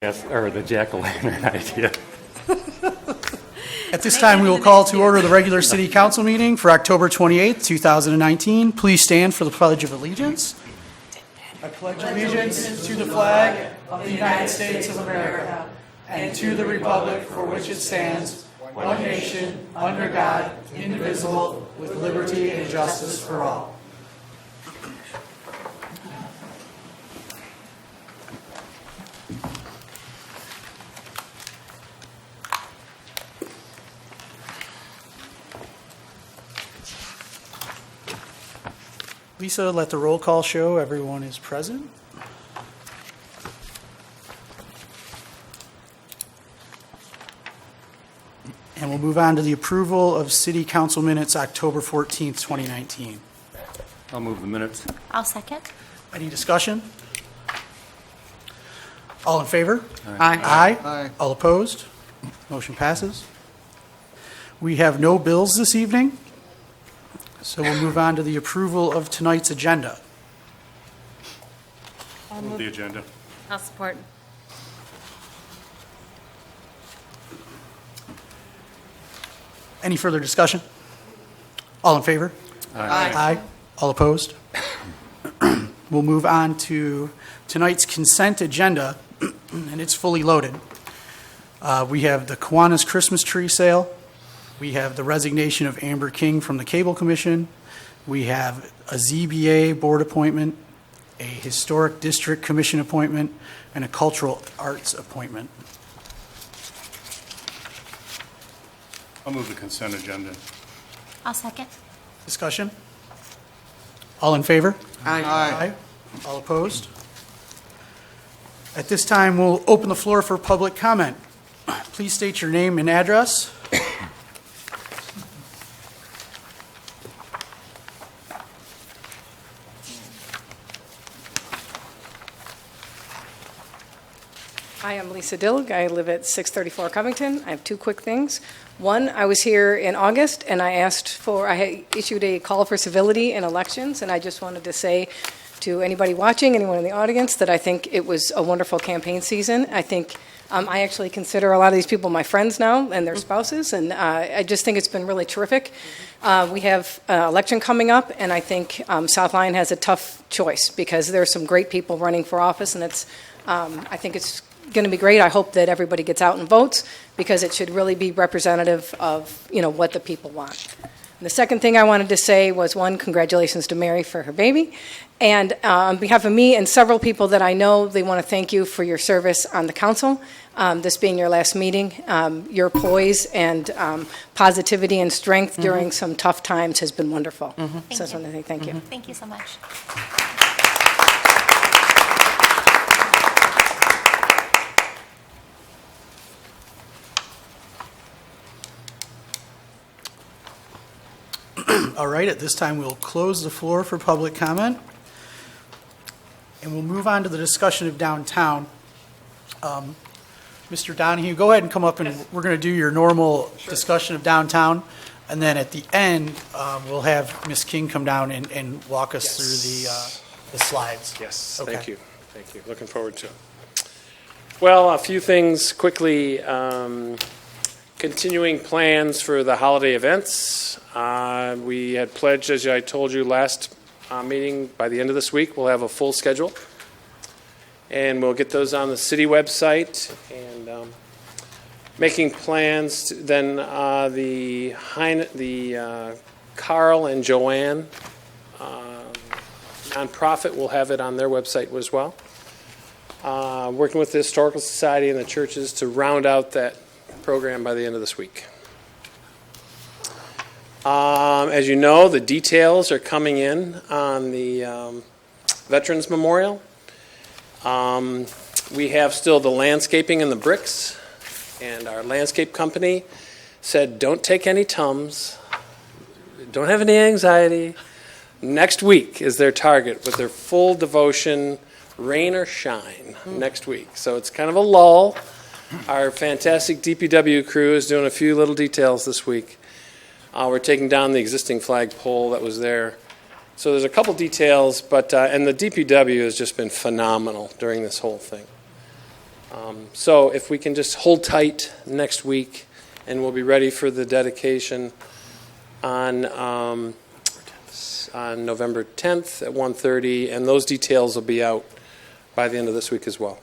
Yes, or the jack-o'-lantern idea. At this time, we will call to order the regular city council meeting for October 28th, 2019. Please stand for the Pledge of Allegiance. I pledge allegiance to the flag of the United States of America and to the republic for which it stands, one nation, under God, indivisible, with liberty and justice for all. Lisa, let the roll call show everyone is present. And we'll move on to the approval of city council minutes October 14th, 2019. I'll move the minutes. I'll second. Any discussion? All in favor? Aye. Aye. All opposed? Motion passes. We have no bills this evening, so we'll move on to the approval of tonight's agenda. I'll move the agenda. I'll support. Any further discussion? All in favor? Aye. Aye. All opposed? We'll move on to tonight's consent agenda, and it's fully loaded. We have the Kiwanis Christmas tree sale. We have the resignation of Amber King from the Cable Commission. We have a ZBA board appointment, a Historic District Commission appointment, and a Cultural Arts appointment. I'll move the consent agenda. I'll second. Discussion? All in favor? Aye. Aye. All opposed? At this time, we'll open the floor for public comment. Please state your name and address. Hi, I'm Lisa Dilg. I live at 634 Covington. I have two quick things. One, I was here in August, and I issued a call for civility in elections, and I just wanted to say to anybody watching, anyone in the audience, that I think it was a wonderful campaign season. I think I actually consider a lot of these people my friends now and their spouses, and I just think it's been really terrific. We have an election coming up, and I think South Lyon has a tough choice because there are some great people running for office, and I think it's going to be great. I hope that everybody gets out and votes because it should really be representative of, what the people want. And the second thing I wanted to say was, one, congratulations to Mary for her baby. And on behalf of me and several people that I know, they want to thank you for your service on the council. This being your last meeting, your poise and positivity and strength during some tough times has been wonderful. So I just want to say thank you. Thank you so much. All right, at this time, we'll close the floor for public comment, and we'll move on to the discussion of downtown. Mr. Donahue, go ahead and come up, and we're going to do your normal discussion of downtown, and then at the end, we'll have Ms. King come down and walk us through the slides. Yes, Okay. thank you. Thank you. Looking forward to it. Well, a few things quickly. Continuing plans for the holiday events. We had pledged, as I told you last meeting, by the end of this week, we'll have a full schedule. And we'll get those on the city website. And making plans, then the Carl and Joanne nonprofit will have it on their website as well. Working with the Historical Society and the churches to round out that program by the end of this week. As you know, the details are coming in on the Veterans Memorial. We have still the landscaping and the bricks, and our landscape company said don't take any Tums, don't have any anxiety. Next week is their target with their full devotion, rain or shine, next week. So it's kind of a lull. Our fantastic DPW crew is doing a few little details this week. We're taking down the existing flagpole that was there. So there's a couple details, but and the DPW has just been phenomenal during this whole thing. So if we can just hold tight next week, and we'll be ready for the dedication on November 10th at 1:30, and those details will be out by the end of this week as well.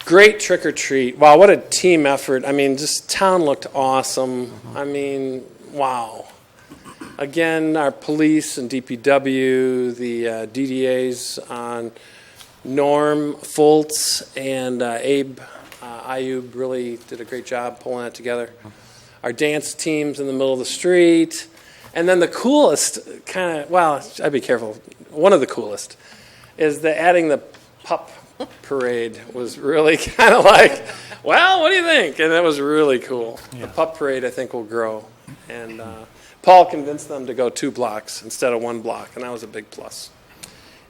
Great trick or treat. Wow, what a team effort. I mean, just town looked awesome. I mean, wow. Again, our police and DPW, the DDAs on Norm Fultz and Abe Ayub really did a great job pulling that together. Our dance teams in the middle of the street. And then the coolest kind of, well, I'd be careful. One of the coolest is the adding the pup parade was really kind of like, well, what do you think? And that was really cool. The pup parade, I think, will grow. And Paul convinced them to go 2 blocks instead of 1 block, and that was a big plus.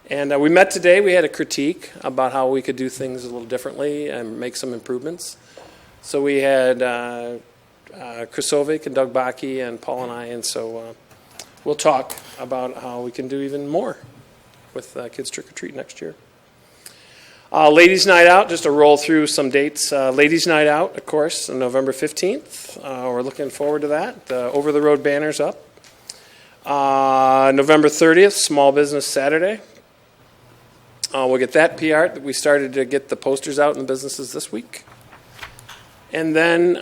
And we met today. We had a critique about how we could do things a little differently and make some improvements. So we had Chris Sovic and Doug Bakke and Paul and I, and so we'll talk about how we can do even more with Kids Trick or Treat next year. Ladies' Night Out, just to roll through some dates. Ladies' Night Out, of course, on November 15th. We're looking forward to that. Over-the-road banners up. November 30th, Small Business Saturday. We'll get that PR. We started to get the posters out in the businesses this week. And then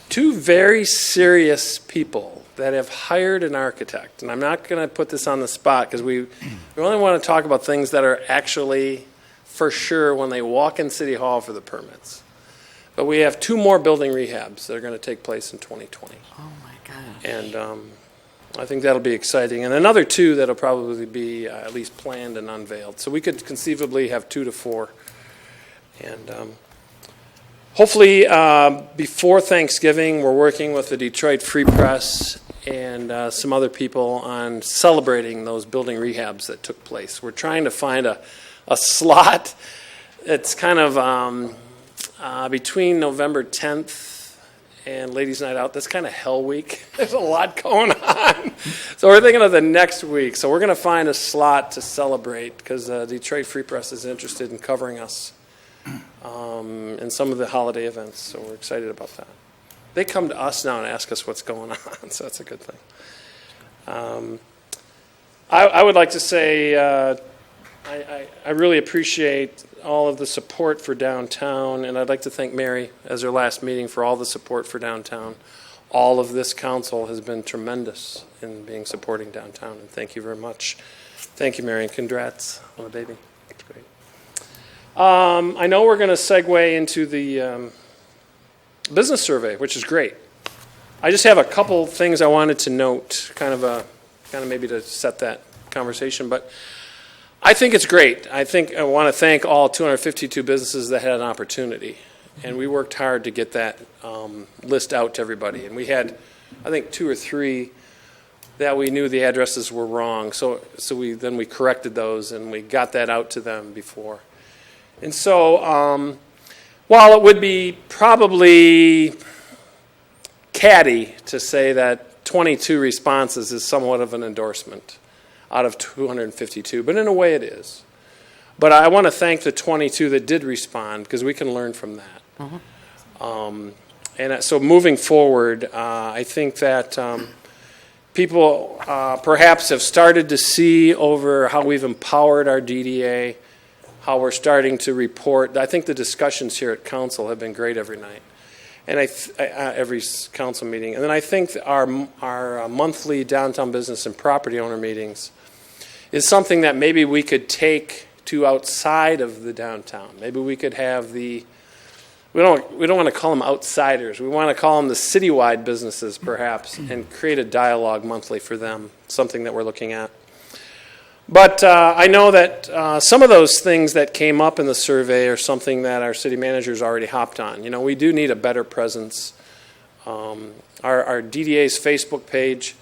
2 very serious people that have hired an architect. And I'm not going to put this on the spot because we only want to talk about things that are actually for sure when they walk in City Hall for the permits. But we have 2 more building rehabs that are going to take place in 2020. Oh, my gosh. And I think that'll be exciting. And another 2 that'll probably be at least planned and unveiled. So we could conceivably have 2 to 4. And hopefully before Thanksgiving, we're working with the Detroit Free Press and some other people on celebrating those building rehabs that took place. We're trying to find a slot. It's kind of between November 10th and Ladies' Night Out. That's kind of hell week. There's a lot going on. So we're thinking of the next week. So we're going to find a slot to celebrate because Detroit Free Press is interested in covering us in some of the holiday events. So we're excited about that. They come to us now and ask us what's going on, so that's a good thing. I would like to say I really appreciate all of the support for downtown, and I'd like to thank Mary as her last meeting for all the support for downtown. All of this council has been tremendous in supporting downtown, and thank you very much. Thank you, Mary, and congrats on the baby. It's great. I know we're going to segue into the business survey, which is great. I just have a couple things I wanted to note, kind of maybe to set that conversation, but I think it's great. I want to thank all 252 businesses that had an opportunity, and we worked hard to get that list out to everybody. And we had, I think, 2 or 3 that we knew the addresses were wrong, so we corrected those and we got that out to them before. And so, while it would be probably catty to say that 22 responses is somewhat of an endorsement out of 252, but in a way it is. But I want to thank the 22 that did respond because we can learn from that. And so moving forward, I think that people perhaps have started to see over how we've empowered our DDA, how we're starting to report. I think the discussions here at council have been great every night, and every council meeting. And then I think our monthly downtown business and property owner meetings is something that maybe we could take to outside of the downtown. Maybe we could have we don't want to call them outsiders. We want to call them the citywide businesses, perhaps, and create a dialogue monthly for them, something that we're looking at. But I know that some of those things that came up in the survey are something that our city managers already hopped on. You know, we do need a better presence. Our DDA's Facebook page,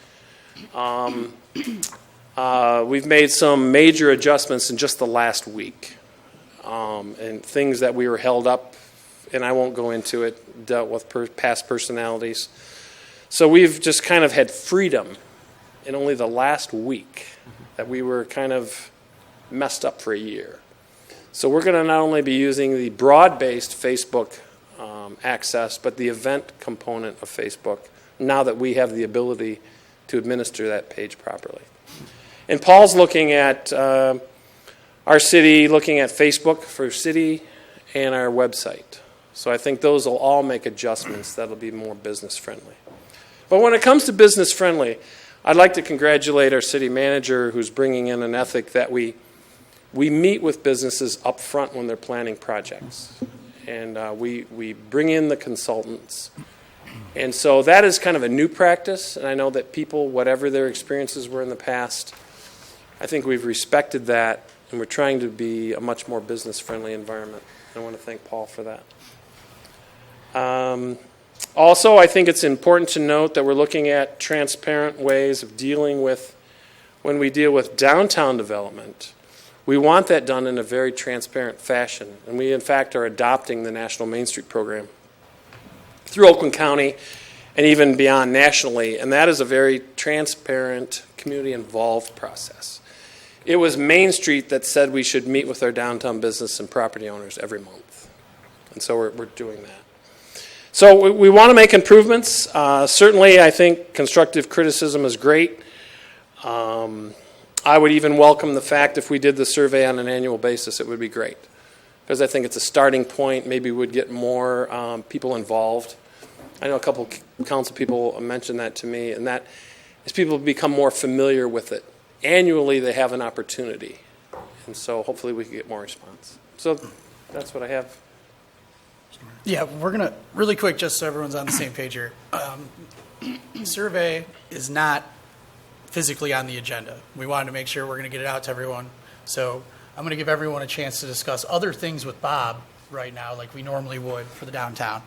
we've made some major adjustments in just the last week. And things that we were held up, and I won't go into it, dealt with past personalities. So we've just kind of had freedom in only the last week that we were kind of messed up for a year. So we're going to not only be using the broad-based Facebook access, but the event component of Facebook, now that we have the ability to administer that page properly. And Paul's looking at our city, looking at Facebook for city and our website. So I think those will all make adjustments that'll be more business-friendly. But when it comes to business-friendly, I'd like to congratulate our city manager who's bringing in an ethic that we meet with businesses up front when they're planning projects. And we bring in the consultants. And so that is kind of a new practice. And I know that people, whatever their experiences were in the past, I think we've respected that. And we're trying to be a much more business-friendly environment. I want to thank Paul for that. Also, I think it's important to note that we're looking at transparent ways of dealing with, when we deal with downtown development, we want that done in a very transparent fashion. And we, in fact, are adopting the National Main Street Program through Oakland County and even beyond nationally. And that is a very transparent, community-involved process. It was Main Street that said we should meet with our downtown business and property owners every month. And so we're doing that. So we want to make improvements. Certainly, I think constructive criticism is great. I would even welcome the fact if we did the survey on an annual basis, it would be great. Because I think it's a starting point. Maybe we'd get more people involved. I know a couple council people mentioned that to me, and that as people become more familiar with it, annually they have an opportunity. And so hopefully we can get more response. So that's what I have. Yeah, we're going to, really quick, just so everyone's on the same page here. Survey is not physically on the agenda. We wanted to make sure we're going to get it out to everyone. So I'm going to give everyone a chance to discuss other things with Bob right now, like we normally would for the downtown.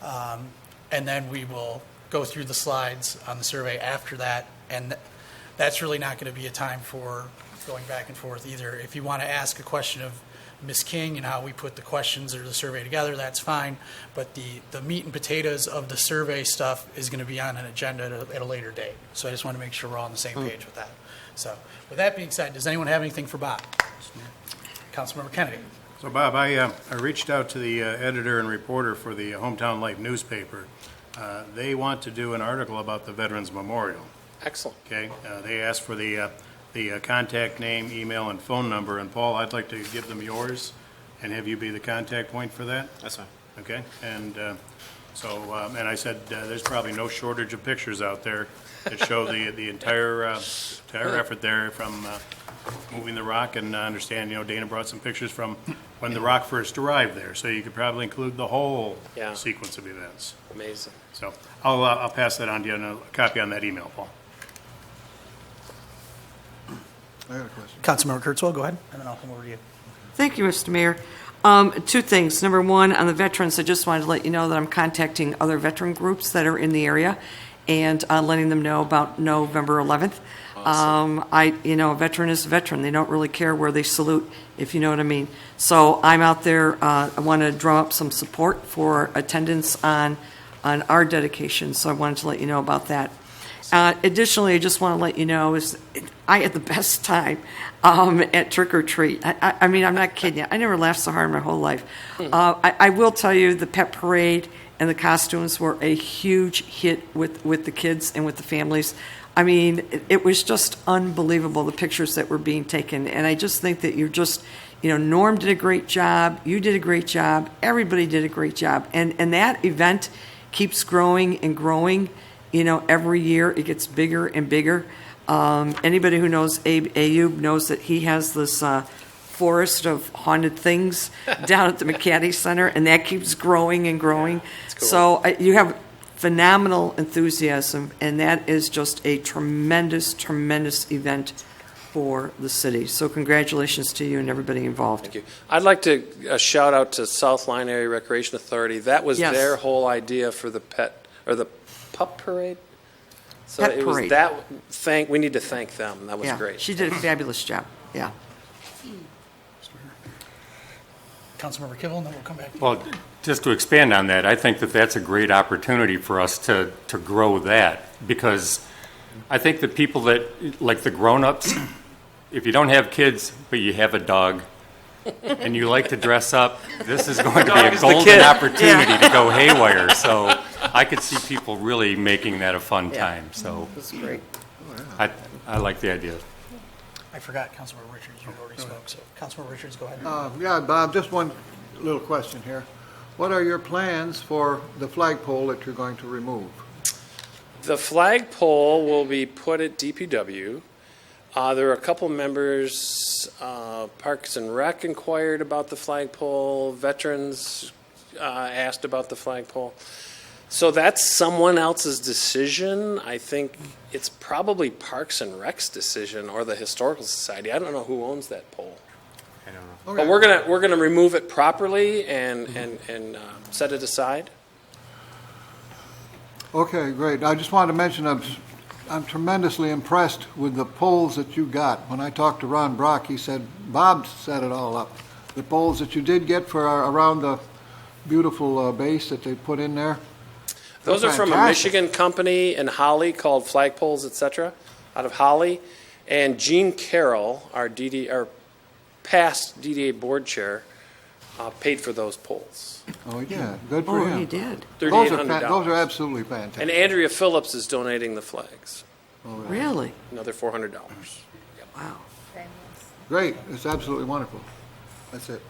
And then we will go through the slides on the survey after that. And that's really not going to be a time for going back and forth either. If you want to ask a question of Ms. King and how we put the questions or the survey together, that's fine. But the meat and potatoes of the survey stuff is going to be on an agenda at a later date. So I just want to make sure we're all on the same page with that. So with that being said, does anyone have anything for Bob? Councilmember Kennedy. So Bob, I reached out to the editor and reporter for the Hometown Life newspaper. They want to do an article about the Veterans Memorial. Excellent. Okay, they asked for the contact name, email, and phone number. And Paul, I'd like to give them yours and have you be the contact point for that. That's fine. Okay, and and I said there's probably no shortage of pictures out there that show the entire effort there from moving the rock. And I understand, Dana brought some pictures from when the rock first arrived there, so you could probably include the whole sequence of events. Amazing. So I'll pass that on to you and a copy on that email, Paul. I got a question. Councilmember Kurtzwell, go ahead, and then I'll come over to you. Thank you, Mr. Mayor. Two things. Number one, on the veterans, I just wanted to let you know that I'm contacting other veteran groups that are in the area and letting them know about November 11th. Awesome. A veteran is a veteran. They don't really care where they salute, if you know what I mean. So I'm out there. I want to draw up some support for attendance on our dedication. So I wanted to let you know about that. Additionally, I just want to let you know I had the best time at Trick or Treat. I mean, I'm not kidding you. I never laughed so hard in my whole life. I will tell you the pet parade and the costumes were a huge hit with the kids and with the families. I mean, it was just unbelievable, the pictures that were being taken. And I just think that Norm did a great job. You did a great job. Everybody did a great job. And that event keeps growing and growing. Every year it gets bigger and bigger. Anybody who knows Abe Ayub knows that he has this forest of haunted things down at the McCaddy Center, and that keeps growing and growing. Yeah, cool. So you have phenomenal enthusiasm, and that is just a tremendous, tremendous event for the city. So congratulations to you and everybody involved. Thank you. I'd like to shout out to South Lyon Area Recreation Authority. That was their whole idea for the pup parade. So Pet it parade. was we need to thank them. That was great. She did a fabulous job. Yeah. Councilmember Kibble, and then we'll come back to you. Well, just to expand on that, I think that that's a great opportunity for us to grow that, because I think that people that, like the grown-ups, if you don't have kids, but you have a dog, and you like to dress up, this is going to be a is the golden kid. opportunity to go haywire. So I could see people really making that a fun Yeah. time. So That's great. I like the idea. I forgot, Councilmember Richards, you already spoke, so Councilmember Richards, go ahead. Yeah, Bob, just one little question here. What are your plans for the flagpole that you're going to remove? The flagpole will be put at DPW. There are a couple members, Parks and Rec inquired about the flagpole, veterans asked about the flagpole. So that's someone else's decision. I think it's probably Parks and Rec's decision or the Historical Society. I don't know who owns that pole. But we're gonna remove it properly and set it aside. Okay, great. I just wanted to mention I'm tremendously impressed with the poles that you got. When I talked to Ron Brock, he said Bob set it all up. The poles that you did get for around the beautiful base that they put in there. Those are from a Fantastic. Michigan company in Holly called Flagpoles, etc., out of Holly. And Gene Carroll, our past DDA board chair, paid for those poles. Oh, yeah, good for Oh, him. he did. Those are, $3,800. those are absolutely fantastic. And Andrea Phillips is donating the flags, Really? another $400. Wow. Great, it's absolutely wonderful. That's it.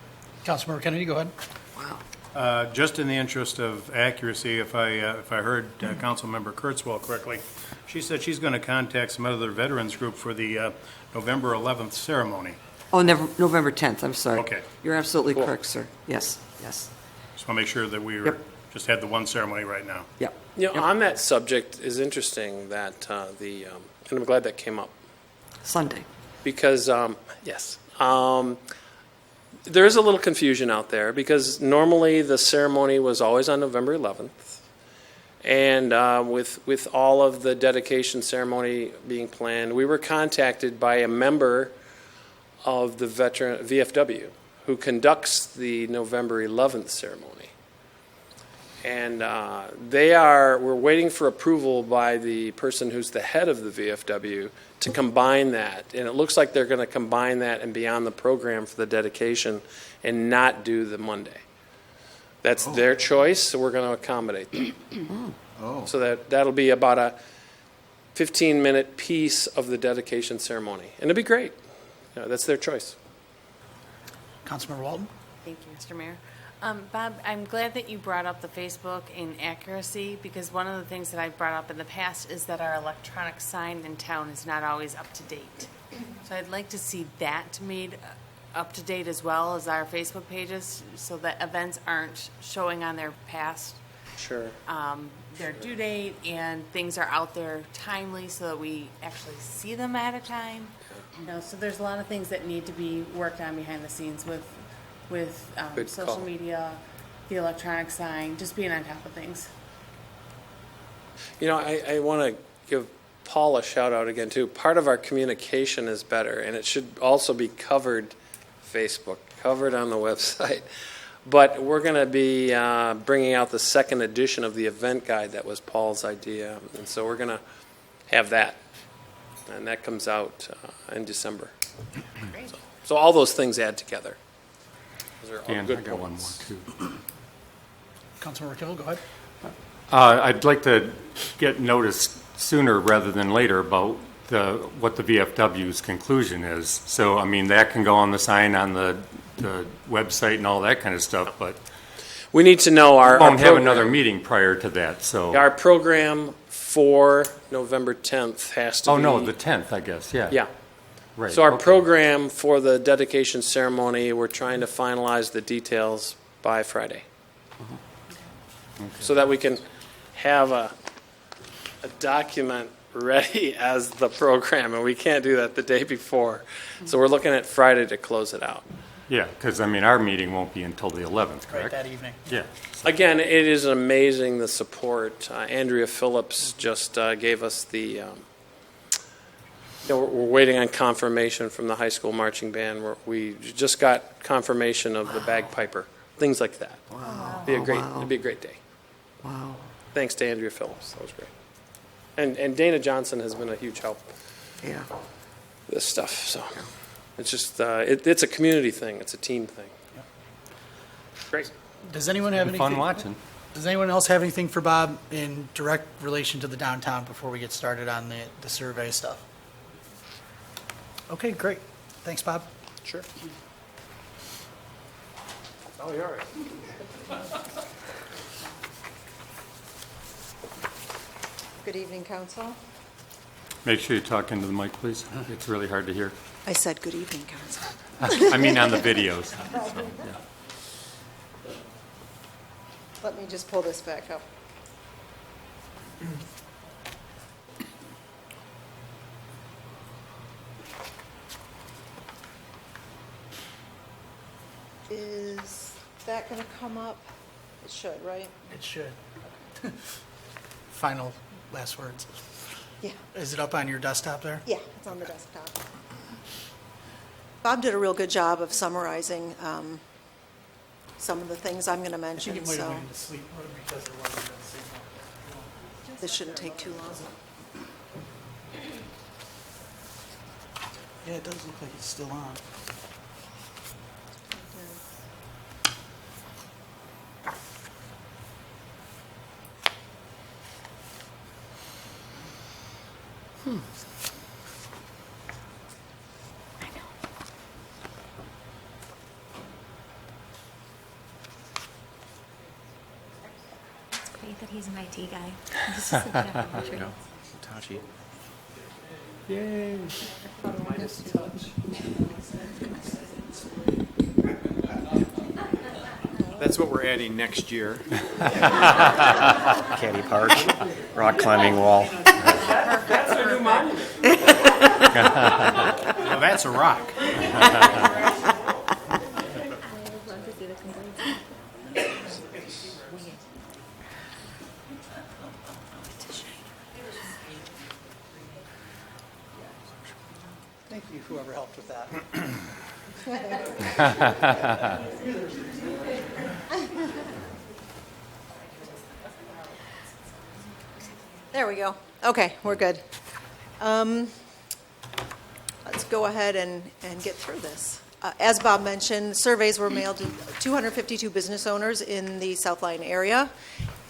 Councilmember Kennedy, go ahead. Wow. Just in the interest of accuracy, if I heard Councilmember Kurtzwell correctly, she said she's going to contact some other veterans group for the November 11th ceremony. Oh, November 10th, I'm sorry. Okay. You're absolutely Cool. correct, sir. Yes, yes. Just want to make sure that we Yep. just had the one ceremony right now. Yep. You know, on that subject is interesting that and I'm glad that came up. Sunday. Because, yes, there is a little confusion out there because normally the ceremony was always on November 11th. And with all of the dedication ceremony being planned, we were contacted by a member of the veteran VFW who conducts the November 11th ceremony. And we're waiting for approval by the person who's the head of the VFW to combine that. And it looks like they're going to combine that and be on the program for the dedication and not do the Monday. That's their choice, so we're going to accommodate them. Oh, So that'll be about a 15-minute piece of the dedication ceremony. And it'll be great. You know, that's their choice. Councilmember Walton? Thank you, Mr. Mayor. Bob, I'm glad that you brought up the Facebook and accuracy, because one of the things that I've brought up in the past is that our electronic sign in town is not always up to date. So I'd like to see that made up to date as well as our Facebook pages, so that events aren't showing on their past, Sure. their due date, and things are out there timely so that we actually see them at a time. You know, so there's a lot of things that need to be worked on behind the scenes with Good social call. media, the electronic sign, just being on top of things. You know, I want to give Paul a shout out again, too. Part of our communication is better, and it should also be covered Facebook, covered on the website. But we're going to be bringing out the second edition of the event guide that was Paul's idea. And so we're going to have that. And that comes out in December. Great. So all those things add together. Those are all Dan, I good got one points. more too. Councilmember Kivel, go ahead. I'd like to get notice sooner rather than later about what the VFW's conclusion is. So, I mean, that can go on the sign on the website and all that kind of stuff, but We need to know our we won't have program. another meeting prior to that, so. Our program for November 10th has to be. Oh, no, the 10th, I guess, yeah. Yeah. Right. So our okay. program for the dedication ceremony, we're trying to finalize the details by Friday. So that we can have a document ready as the program, and we can't do that the day before. So we're looking at Friday to close it out. Yeah, because, I mean, our meeting won't be until the 11th, Right, correct? that evening. Yeah. Again, it is amazing the support. Andrea Phillips just gave us the, we're waiting on confirmation from the high school marching band. We just got confirmation of the bagpiper, things like that. Wow. It'd be a great day. Wow. Thanks to Andrea Phillips, that was great. And Dana Johnson has been a huge help. Yeah. this stuff. So it's just, it's a community thing. It's a team thing. Great. Does anyone have anything? Fun watching. Does anyone else have anything for Bob in direct relation to the downtown before we get started on the survey stuff? Okay, great. Thanks, Bob. Sure. Oh, you're all right. Good evening, Council. Make sure you talk into the mic, please. It's really hard to hear. I said good evening, Council. I mean, on the videos. So, yeah. Let me just pull this back up. Is that going to come up? It should, right? It should. Final last words. Yeah. Is it up on your desktop there? Yeah, it's on the desktop. Bob did a real good job of summarizing some of the things I'm going to I think mention, it might have so went into sleep mode because there wasn't a signal. this shouldn't take too long. Yeah, it does look like it's still on. It's great that he's an IT guy. This is the jack of all trades. Tachi. Yay. That's what we're adding next year. Caddy Park, rock climbing wall. Well, that's a rock. I would love to see the complaints. Thank you, whoever helped with that. There we go. Okay, we're good. Let's go ahead and get through this. As Bob mentioned, surveys were mailed to 252 business owners in the South Lyon area,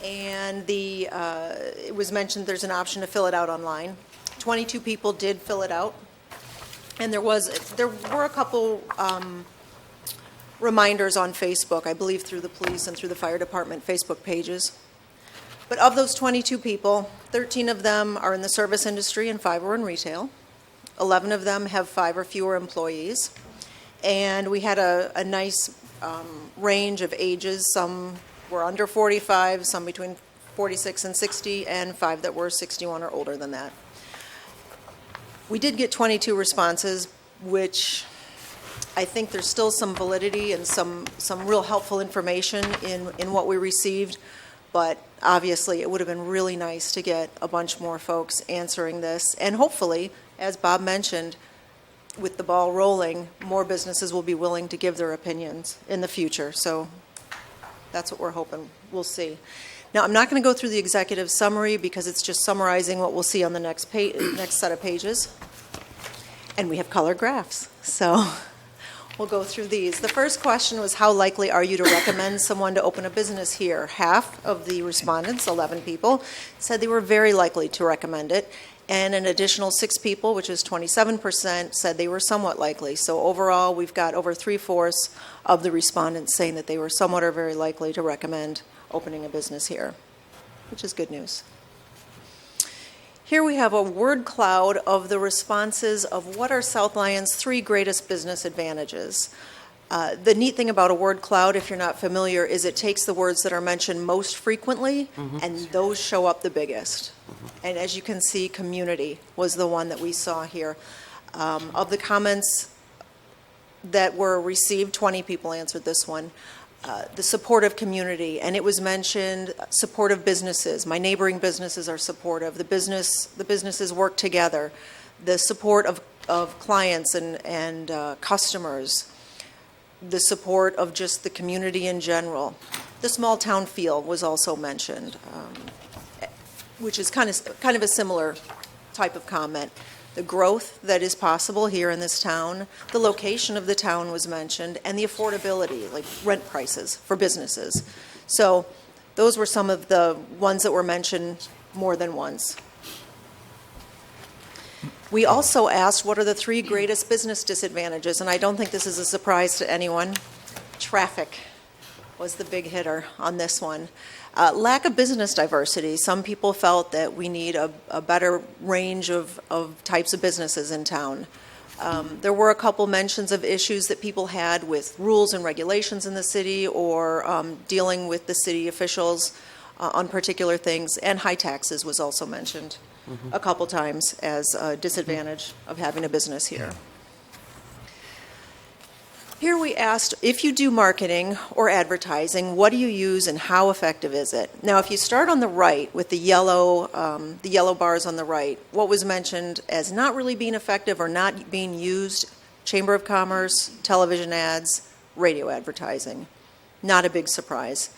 and it was mentioned there's an option to fill it out online. 22 people did fill it out, and there were a couple reminders on Facebook, I believe through the police and through the fire department Facebook pages. But of those 22 people, 13 of them are in the service industry and 5 are in retail. 11 of them have 5 or fewer employees. And we had a nice range of ages. Some were under 45, some between 46 and 60, and 5 that were 61 or older than that. We did get 22 responses, which I think there's still some validity and some real helpful information in what we received. But obviously, it would have been really nice to get a bunch more folks answering this. And hopefully, as Bob mentioned, with the ball rolling, more businesses will be willing to give their opinions in the future. So that's what we're hoping we'll see. Now, I'm not going to go through the executive summary because it's just summarizing what we'll see on the next set of pages. And we have color graphs. So we'll go through these. The first question was, how likely are you to recommend someone to open a business here? Half of the respondents, 11 people, said they were very likely to recommend it. And an additional 6 people, which is 27%, said they were somewhat likely. So overall, we've got over 3/4 of the respondents saying that they were somewhat or very likely to recommend opening a business here, which is good news. Here we have a word cloud of the responses of what are South Lyon's 3 greatest business advantages. The neat thing about a word cloud, if you're not familiar, is it takes the words that are mentioned most frequently, and those show up the biggest. And as you can see, community was the one that we saw here. Of the comments that were received, 20 people answered this one. The supportive community, and it was mentioned supportive businesses. My neighboring businesses are supportive. The businesses work together. The support of clients and customers. The support of just the community in general. The small town feel was also mentioned, which is kind of a similar type of comment. the growth that is possible here in this town, the location of the town was mentioned, and the affordability, like rent prices for businesses. So those were some of the ones that were mentioned more than once. We also asked, what are the 3 greatest business disadvantages? And I don't think this is a surprise to anyone. Traffic was the big hitter on this one. Lack of business diversity. Some people felt that we need a better range of types of businesses in town. There were a couple mentions of issues that people had with rules and regulations in the city, or dealing with the city officials on particular things, and high taxes was also mentioned a couple times as a disadvantage of having a business here. Here we asked, if you do marketing or advertising, what do you use and how effective is it? Now, if you start on the right with the yellow bars on the right, what was mentioned as not really being effective or not being used, Chamber of Commerce, television ads, radio advertising. Not a big surprise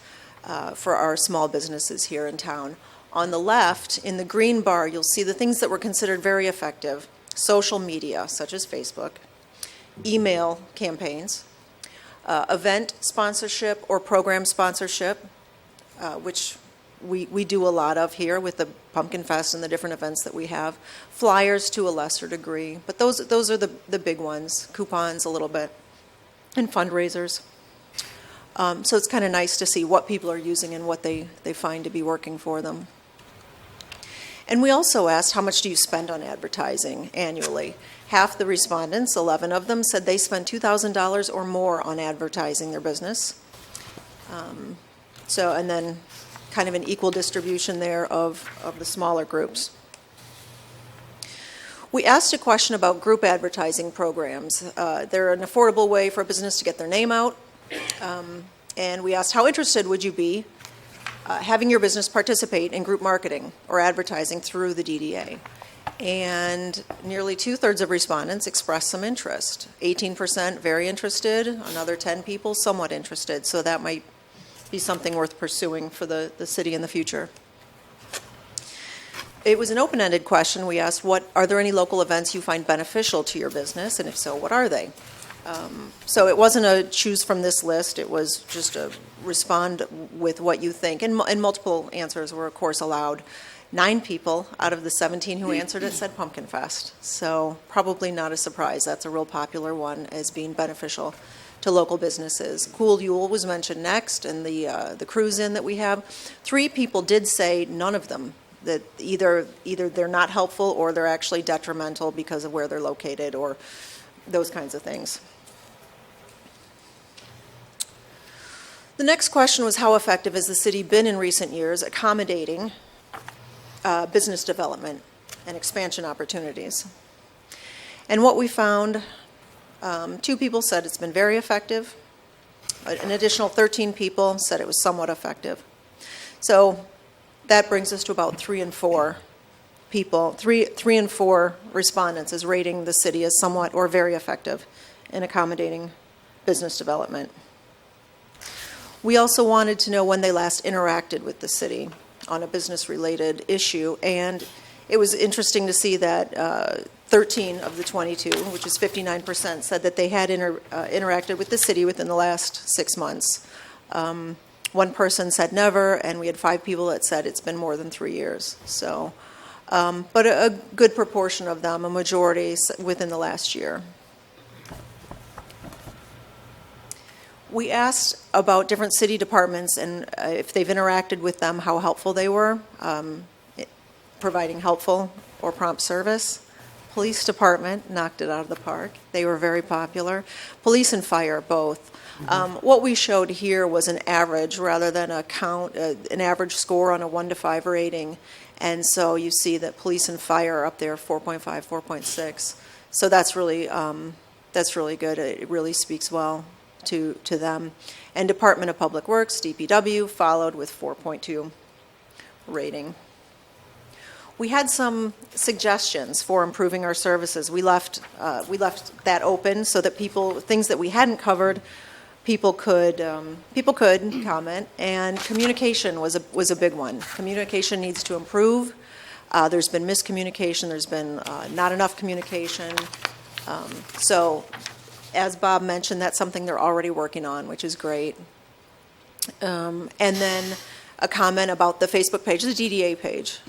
for our small businesses here in town. On the left, in the green bar, you'll see the things that were considered very effective. Social media, such as Facebook, email campaigns, event sponsorship or program sponsorship, which we do a lot of here with the Pumpkin Fest and the different events that we have. Flyers to a lesser degree, but those are the big ones. Coupons a little bit, and fundraisers. So it's kind of nice to see what people are using and what they find to be working for them. And we also asked, how much do you spend on advertising annually? Half the respondents, 11 of them, said they spend $2,000 or more on advertising their business. And then kind of an equal distribution there of the smaller groups. We asked a question about group advertising programs. They're an affordable way for a business to get their name out. And we asked, how interested would you be having your business participate in group marketing or advertising through the DDA? And nearly 2/3 of respondents expressed some interest. 18% very interested, another 10 people somewhat interested. So that might be something worth pursuing for the city in the future. It was an open-ended question. We asked, are there any local events you find beneficial to your business? And if so, what are they? So it wasn't a choose from this list. It was just a respond with what you think. And multiple answers were, of course, allowed. 9 people out of the 17 who answered it said Pumpkin Fest. So probably not a surprise. That's a real popular one as being beneficial to local businesses. Cool Yule was mentioned next, and the cruise-in that we have. 3 people did say none of them, that either they're not helpful or they're actually detrimental because of where they're located or those kinds of things. The next question was, how effective has the city been in recent years accommodating business development and expansion opportunities? And what we found, 2 people said it's been very effective. An additional 13 people said it was somewhat effective. So that brings us to about 3 and 4 people, 3 and 4 respondents as rating the city as somewhat or very effective in accommodating business development. We also wanted to know when they last interacted with the city on a business-related issue, and it was interesting to see that 13 of the 22, which is 59%, said that they had interacted with the city within the last 6 months. 1 person said never, and we had 5 people that said it's been more than 3 years. So, but a good proportion of them, a majority, within the last year. We asked about different city departments and if they've interacted with them, how helpful they were, providing helpful or prompt service. Police department knocked it out of the park. They were very popular. Police and fire, both. What we showed here was an average rather than a count, an average score on a 1 to 5 rating. And so you see that police and fire are up there, 4.5, 4.6. So that's really good. It really speaks well to them. And Department of Public Works, DPW, followed with 4.2 rating. We had some suggestions for improving our services. We left that open so that things that we hadn't covered, people could comment. And communication was a big one. Communication needs to improve. There's been miscommunication, there's been not enough communication. So, as Bob mentioned, that's something they're already working on, which is great. And then a comment about the Facebook page, the DDA page,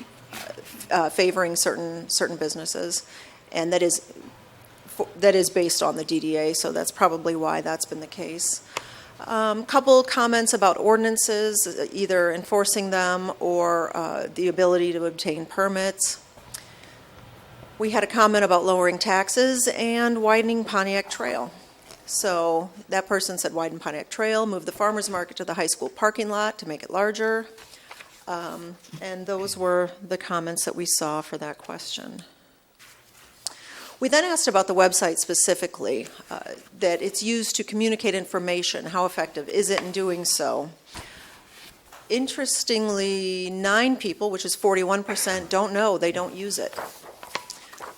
favoring certain businesses, and that is based on the DDA, so that's probably why that's been the case. Couple comments about ordinances, either enforcing them or the ability to obtain permits. We had a comment about lowering taxes and widening Pontiac Trail. So that person said widen Pontiac Trail, move the farmer's market to the high school parking lot to make it larger. And those were the comments that we saw for that question. We then asked about the website specifically, that it's used to communicate information. How effective is it in doing so? Interestingly, 9 people, which is 41%, don't know, they don't use it.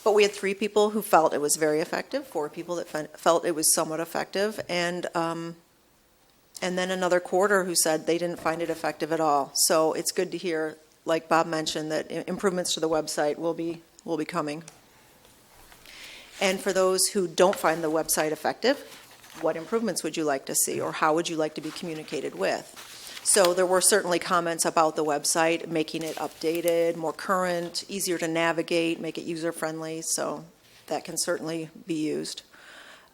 But we had 3 people who felt it was very effective, 4 people that felt it was somewhat effective, and then another quarter who said they didn't find it effective at all. So it's good to hear, like Bob mentioned, that improvements to the website will be coming. And for those who don't find the website effective, what improvements would you like to see, or how would you like to be communicated with? So there were certainly comments about the website, making it updated, more current, easier to navigate, make it user-friendly, so that can certainly be used.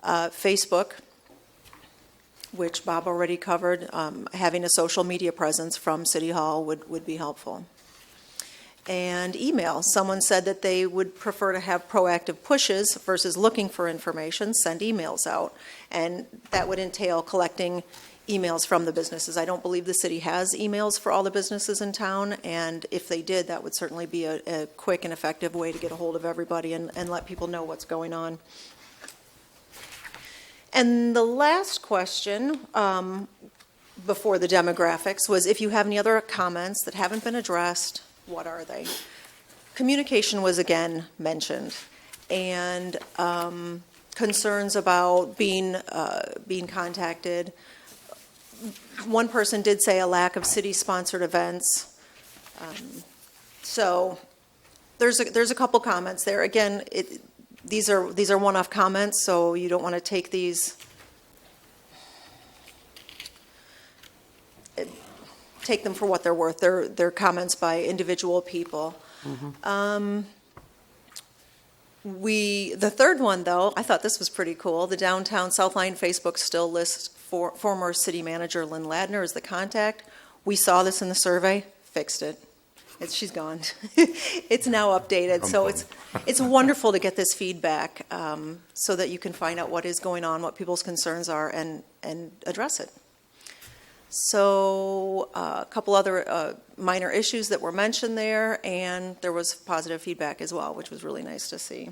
Facebook, which Bob already covered, having a social media presence from City Hall would be helpful. And email. Someone said that they would prefer to have proactive pushes versus looking for information, send emails out. And that would entail collecting emails from the businesses. I don't believe the city has emails for all the businesses in town, and if they did, that would certainly be a quick and effective way to get a hold of everybody and let people know what's going on. And the last question before the demographics was if you have any other comments that haven't been addressed, what are they? Communication was again mentioned, and concerns about being contacted. One person did say a lack of city-sponsored events. So there's a couple comments there. Again, these are one-off comments, so you don't want to take these. Take them for what they're worth. They're comments by individual people. Mm-hmm. The third one, though, I thought this was pretty cool. The Downtown South Lyon Facebook still lists former city manager Lynn Ladner as the contact. We saw this in the survey, fixed it. She's gone. It's now updated. So it's wonderful to get this feedback so that you can find out what is going on, what people's concerns are, and address it. So a couple other minor issues that were mentioned there, and there was positive feedback as well, which was really nice to see.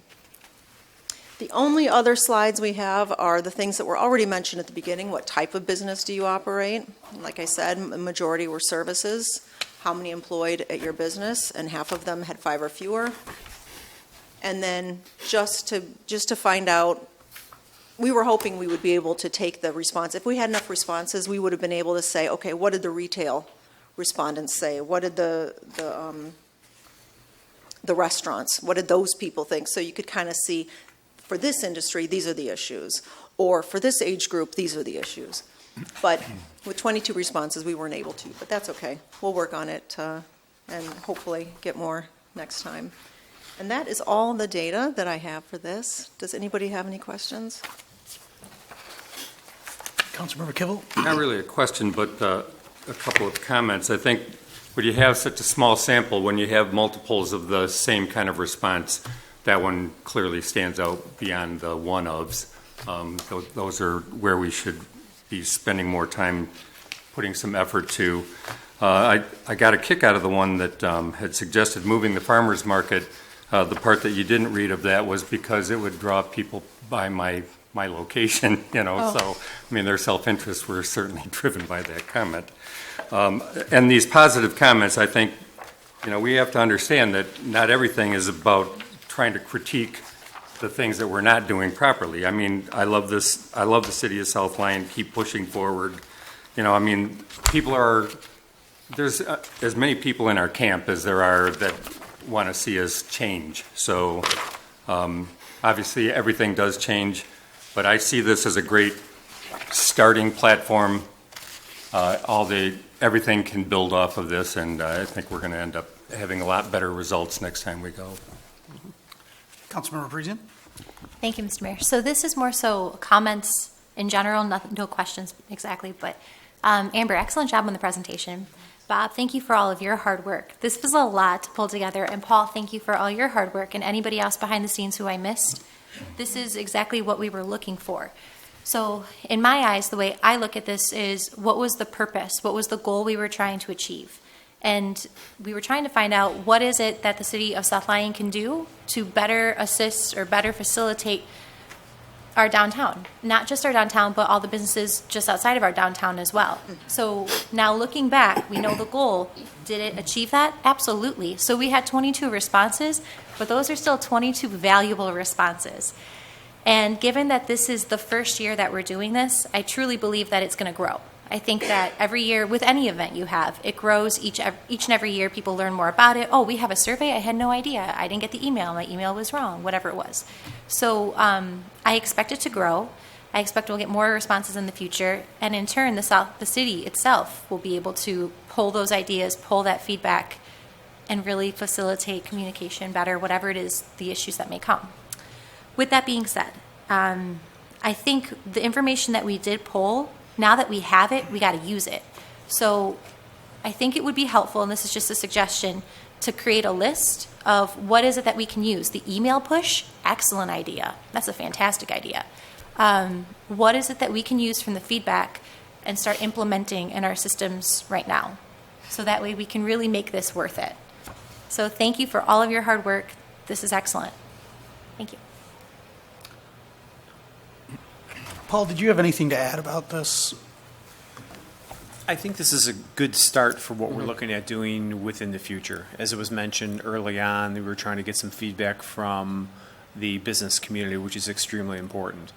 The only other slides we have are the things that were already mentioned at the beginning. What type of business do you operate? Like I said, the majority were services. How many employed at your business? And half of them had 5 or fewer. And then just to find out, we were hoping we would be able to take the response. If we had enough responses, we would have been able to say, okay, what did the retail respondents say? What did the restaurants, what did those people think? So you could kind of see, for this industry, these are the issues. Or for this age group, these are the issues. But with 22 responses, we weren't able to. But that's okay. We'll work on it and hopefully get more next time. And that is all the data that I have for this. Does anybody have any questions? Councilmember Kivel? Not really a question, but a couple of comments. I think when you have such a small sample, when you have multiples of the same kind of response, that one clearly stands out beyond the one-ofs. Those are where we should be spending more time putting some effort to. I got a kick out of the one that had suggested moving the farmers market. The part that you didn't read of that was because it would draw people by my location, So, I mean, their self-interest were certainly driven by that comment. And these positive comments, I think, we have to understand that not everything is about trying to critique the things that we're not doing properly. I mean, I love this. I love the city of South Lyon. Keep pushing forward. I mean, there's as many people in our camp as there are that want to see us change. So obviously, everything does change, but I see this as a great starting platform. Everything can build off of this, and I think we're going to end up having a lot better results next time we go. Councilmember Parisian? Thank you, Mr. Mayor. So this is more so comments in general, no questions exactly, but Amber, excellent job on the presentation. Bob, thank you for all of your hard work. This was a lot to pull together, and Paul, thank you for all your hard work, and anybody else behind the scenes who I missed. This is exactly what we were looking for. So in my eyes, the way I look at this is, what was the purpose? What was the goal we were trying to achieve? And we were trying to find out, what is it that the city of South Lyon can do to better assist or better facilitate our downtown, not just our downtown, but all the businesses just outside of our downtown as well. So now looking back, we know the goal. Did it achieve that? Absolutely. So we had 22 responses, but those are still 22 valuable responses. And given that this is the first year that we're doing this, I truly believe that it's going to grow. I think that every year, with any event you have, it grows each and every year. People learn more about it. Oh, we have a survey? I had no idea. I didn't get the email. My email was wrong, whatever it was. So I expect it to grow. I expect we'll get more responses in the future. And in turn, the city itself will be able to pull those ideas, pull that feedback, and really facilitate communication better, whatever it is, the issues that may come. With that being said, I think the information that we did pull, now that we have it, we got to use it. So I think it would be helpful, and this is just a suggestion, to create a list of what is it that we can use. The email push, excellent idea. That's a fantastic idea. What is it that we can use from the feedback and start implementing in our systems right now? So that way we can really make this worth it. So thank you for all of your hard work. This is excellent. Thank you. Paul, did you have anything to add about this? I think this is a good start for what we're looking at doing within the future. As it was mentioned early on, we were trying to get some feedback from the business community, which is extremely important.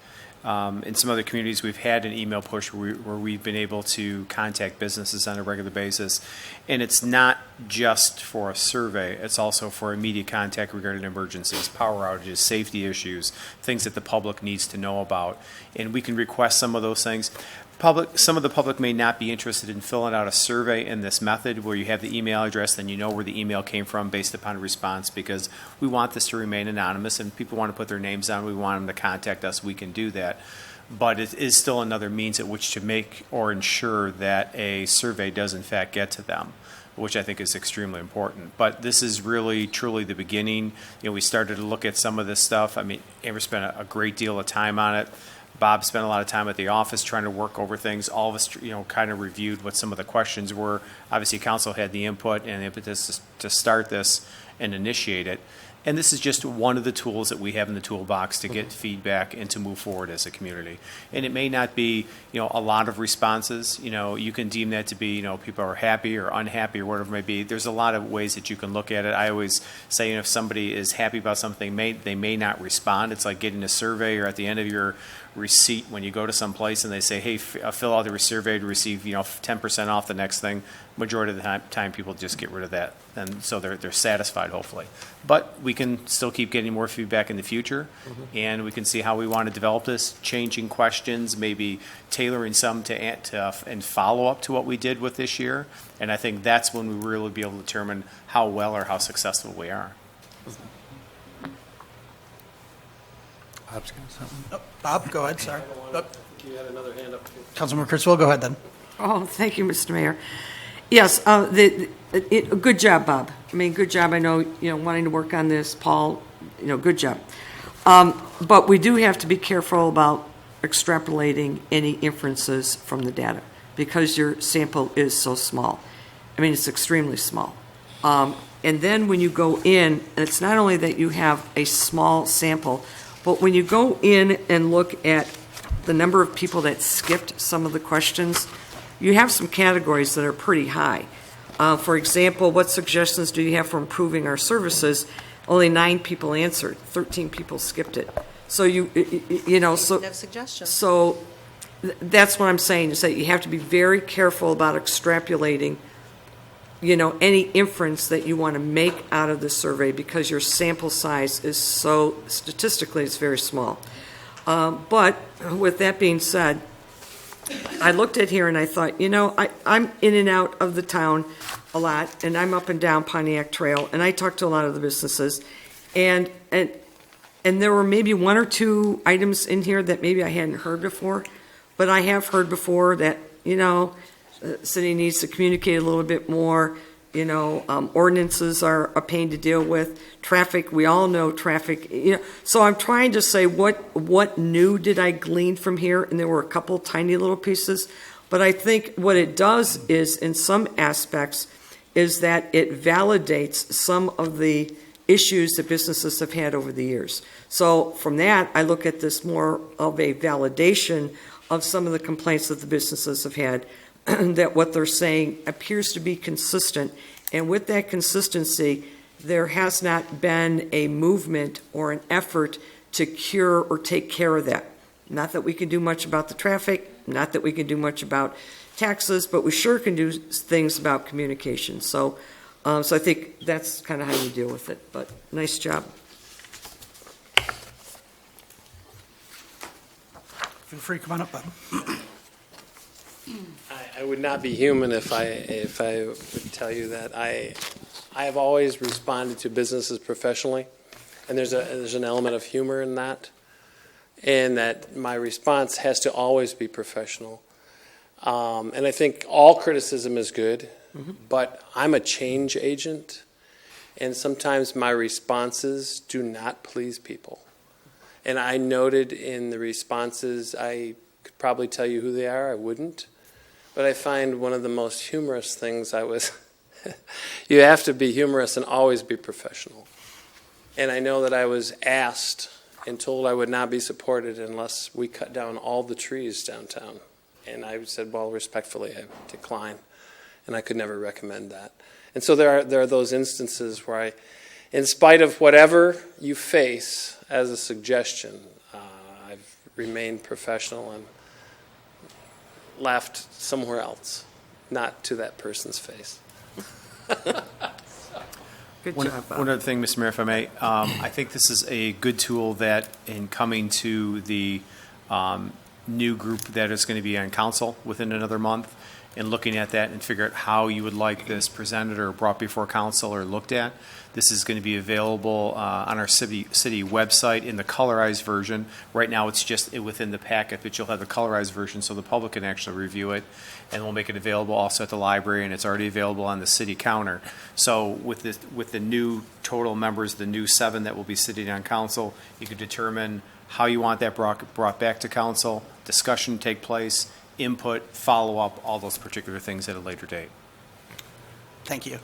In some other communities, we've had an email push where we've been able to contact businesses on a regular basis. And it's not just for a survey, it's also for immediate contact regarding emergencies, power outages, safety issues, things that the public needs to know about. And we can request some of those things. Some of the public may not be interested in filling out a survey in this method where you have the email address, then you know where the email came from based upon a response, because we want this to remain anonymous, and people want to put their names down. We want them to contact us. We can do that. But it is still another means at which to make or ensure that a survey does in fact get to them, which I think is extremely important. But this is really, truly the beginning. You know, we started to look at some of this stuff. I mean, Amber spent a great deal of time on it. Bob spent a lot of time at the office trying to work over things. All of us, kind of reviewed what some of the questions were. Obviously, council had the input and the impetus to start this and initiate it. And this is just one of the tools that we have in the toolbox to get feedback and to move forward as a community. And it may not be, a lot of responses. You can deem that to be, people are happy or unhappy or whatever it may be. There's a lot of ways that you can look at it. I always say, if somebody is happy about something, they may not respond. It's like getting a survey, or at the end of your receipt when you go to some place and they say, hey, fill out the survey to receive 10% off the next thing. Majority of the time people just get rid of that, and so they're satisfied, hopefully. But we can still keep getting more feedback in the future, and we can see how we want to develop this, changing questions, maybe tailoring some to and follow up to what we did with this year. And I think that's when we really be able to determine how well or how successful we are. Bob's got something. Oh, Bob, go ahead, sorry. You had another hand up. Councilmember Criswell, go ahead then. Oh, thank you, Mr. Mayor. Yes, good job, Bob. I mean, good job. I know, wanting to work on this, Paul, good job. But we do have to be careful about extrapolating any inferences from the data, because your sample is so small. I mean, it's extremely small. And then when you go in, and it's not only that you have a small sample, but when you go in and look at the number of people that skipped some of the questions, you have some categories that are pretty high. For example, what suggestions do you have for improving our services? Only 9 people answered. 13 people skipped it. So so have suggestions. So that's what I'm saying, is that you have to be very careful about extrapolating, any inference that you want to make out of the survey because your sample size is so, statistically, it's very small. But with that being said, I looked at here and I thought, I'm in and out of the town a lot, and I'm up and down Pontiac Trail, and I talked to a lot of the businesses, and there were maybe one or two items in here that maybe I hadn't heard before, but I have heard before that, the city needs to communicate a little bit more. Ordinances are a pain to deal with. Traffic, we all know traffic. So I'm trying to say what new did I glean from here, and there were a couple tiny little pieces. But I think what it does is, in some aspects, is that it validates some of the issues that businesses have had over the years. So from that, I look at this more of a validation of some of the complaints that the businesses have had, that what they're saying appears to be consistent. And with that consistency, there has not been a movement or an effort to cure or take care of that. Not that we can do much about the traffic, not that we can do much about taxes, but we sure can do things about communication. So I think that's kind of how you deal with it. But nice job. Feel free to come on up, Bob. I would not be human if I would tell you that I have always responded to businesses professionally, and there's an element of humor in that, and that my response has to always be professional. And I think all criticism is good, but I'm a change agent, and sometimes my responses do not please people. And I noted in the responses, I could probably tell you who they are, I wouldn't. But I find one of the most humorous things you have to be humorous and always be professional. And I know that I was asked and told I would not be supported unless we cut down all the trees downtown. And I said, well, respectfully, I decline. And I could never recommend that. And so there are those instances where in spite of whatever you face as a suggestion, I've remained professional and laughed somewhere else, not to that person's face. Good One job, Bob. other thing, Mr. Mayor, if I may, I think this is a good tool that in coming to the new group that is going to be on council within another month and looking at that and figure out how you would like this presented or brought before council or looked at. This is going to be available on our city website in the colorized version. Right now it's just within the packet, but you'll have the colorized version so the public can actually review it. And we'll make it available also at the library, and it's already available on the city counter. So with the new total members, the new 7 that will be sitting on council, you can determine how you want that brought back to council, discussion take place, input, follow up, all those particular things at a later date. Thank you.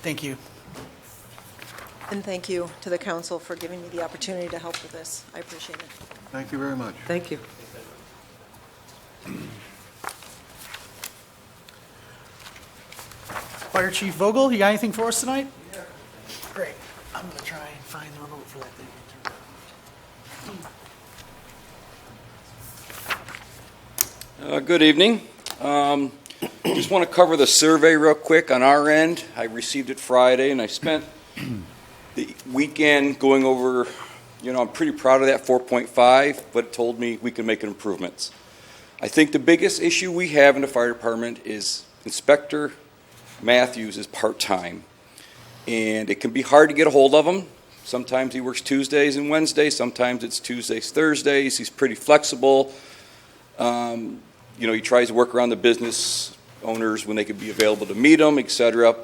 Thank you. And thank you to the council for giving me the opportunity to help with this. I appreciate it. Thank you very much. Thank you. Fire Chief Vogel, you got anything for us tonight? Yeah. Great. I'm going to try and find the remote for that thing. Good evening. Just want to cover the survey real quick on our end. I received it Friday, and I spent the weekend going over, I'm pretty proud of that 4.5, but it told me we can make improvements. I think the biggest issue we have in the fire department is Inspector Matthews is part-time, and it can be hard to get a hold of him. Sometimes he works Tuesdays and Wednesdays. Sometimes it's Tuesdays, Thursdays. He's pretty flexible. He tries to work around the business owners when they could be available to meet them, etc.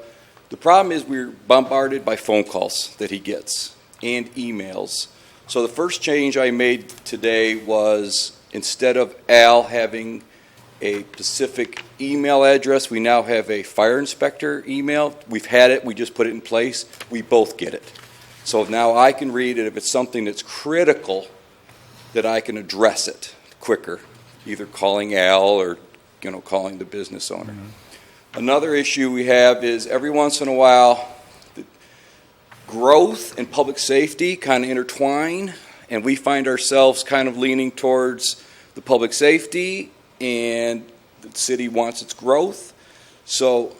The problem is we're bombarded by phone calls that he gets and emails. So the first change I made today was instead of Al having a specific email address, we now have a fire inspector email. We've had it. We just put it in place. We both get it. So now I can read it if it's something that's critical that I can address it quicker, either calling Al or calling the business owner. Another issue we have is every once in a while, the growth and public safety kind of intertwine, and we find ourselves kind of leaning towards the public safety, and the city wants its growth. So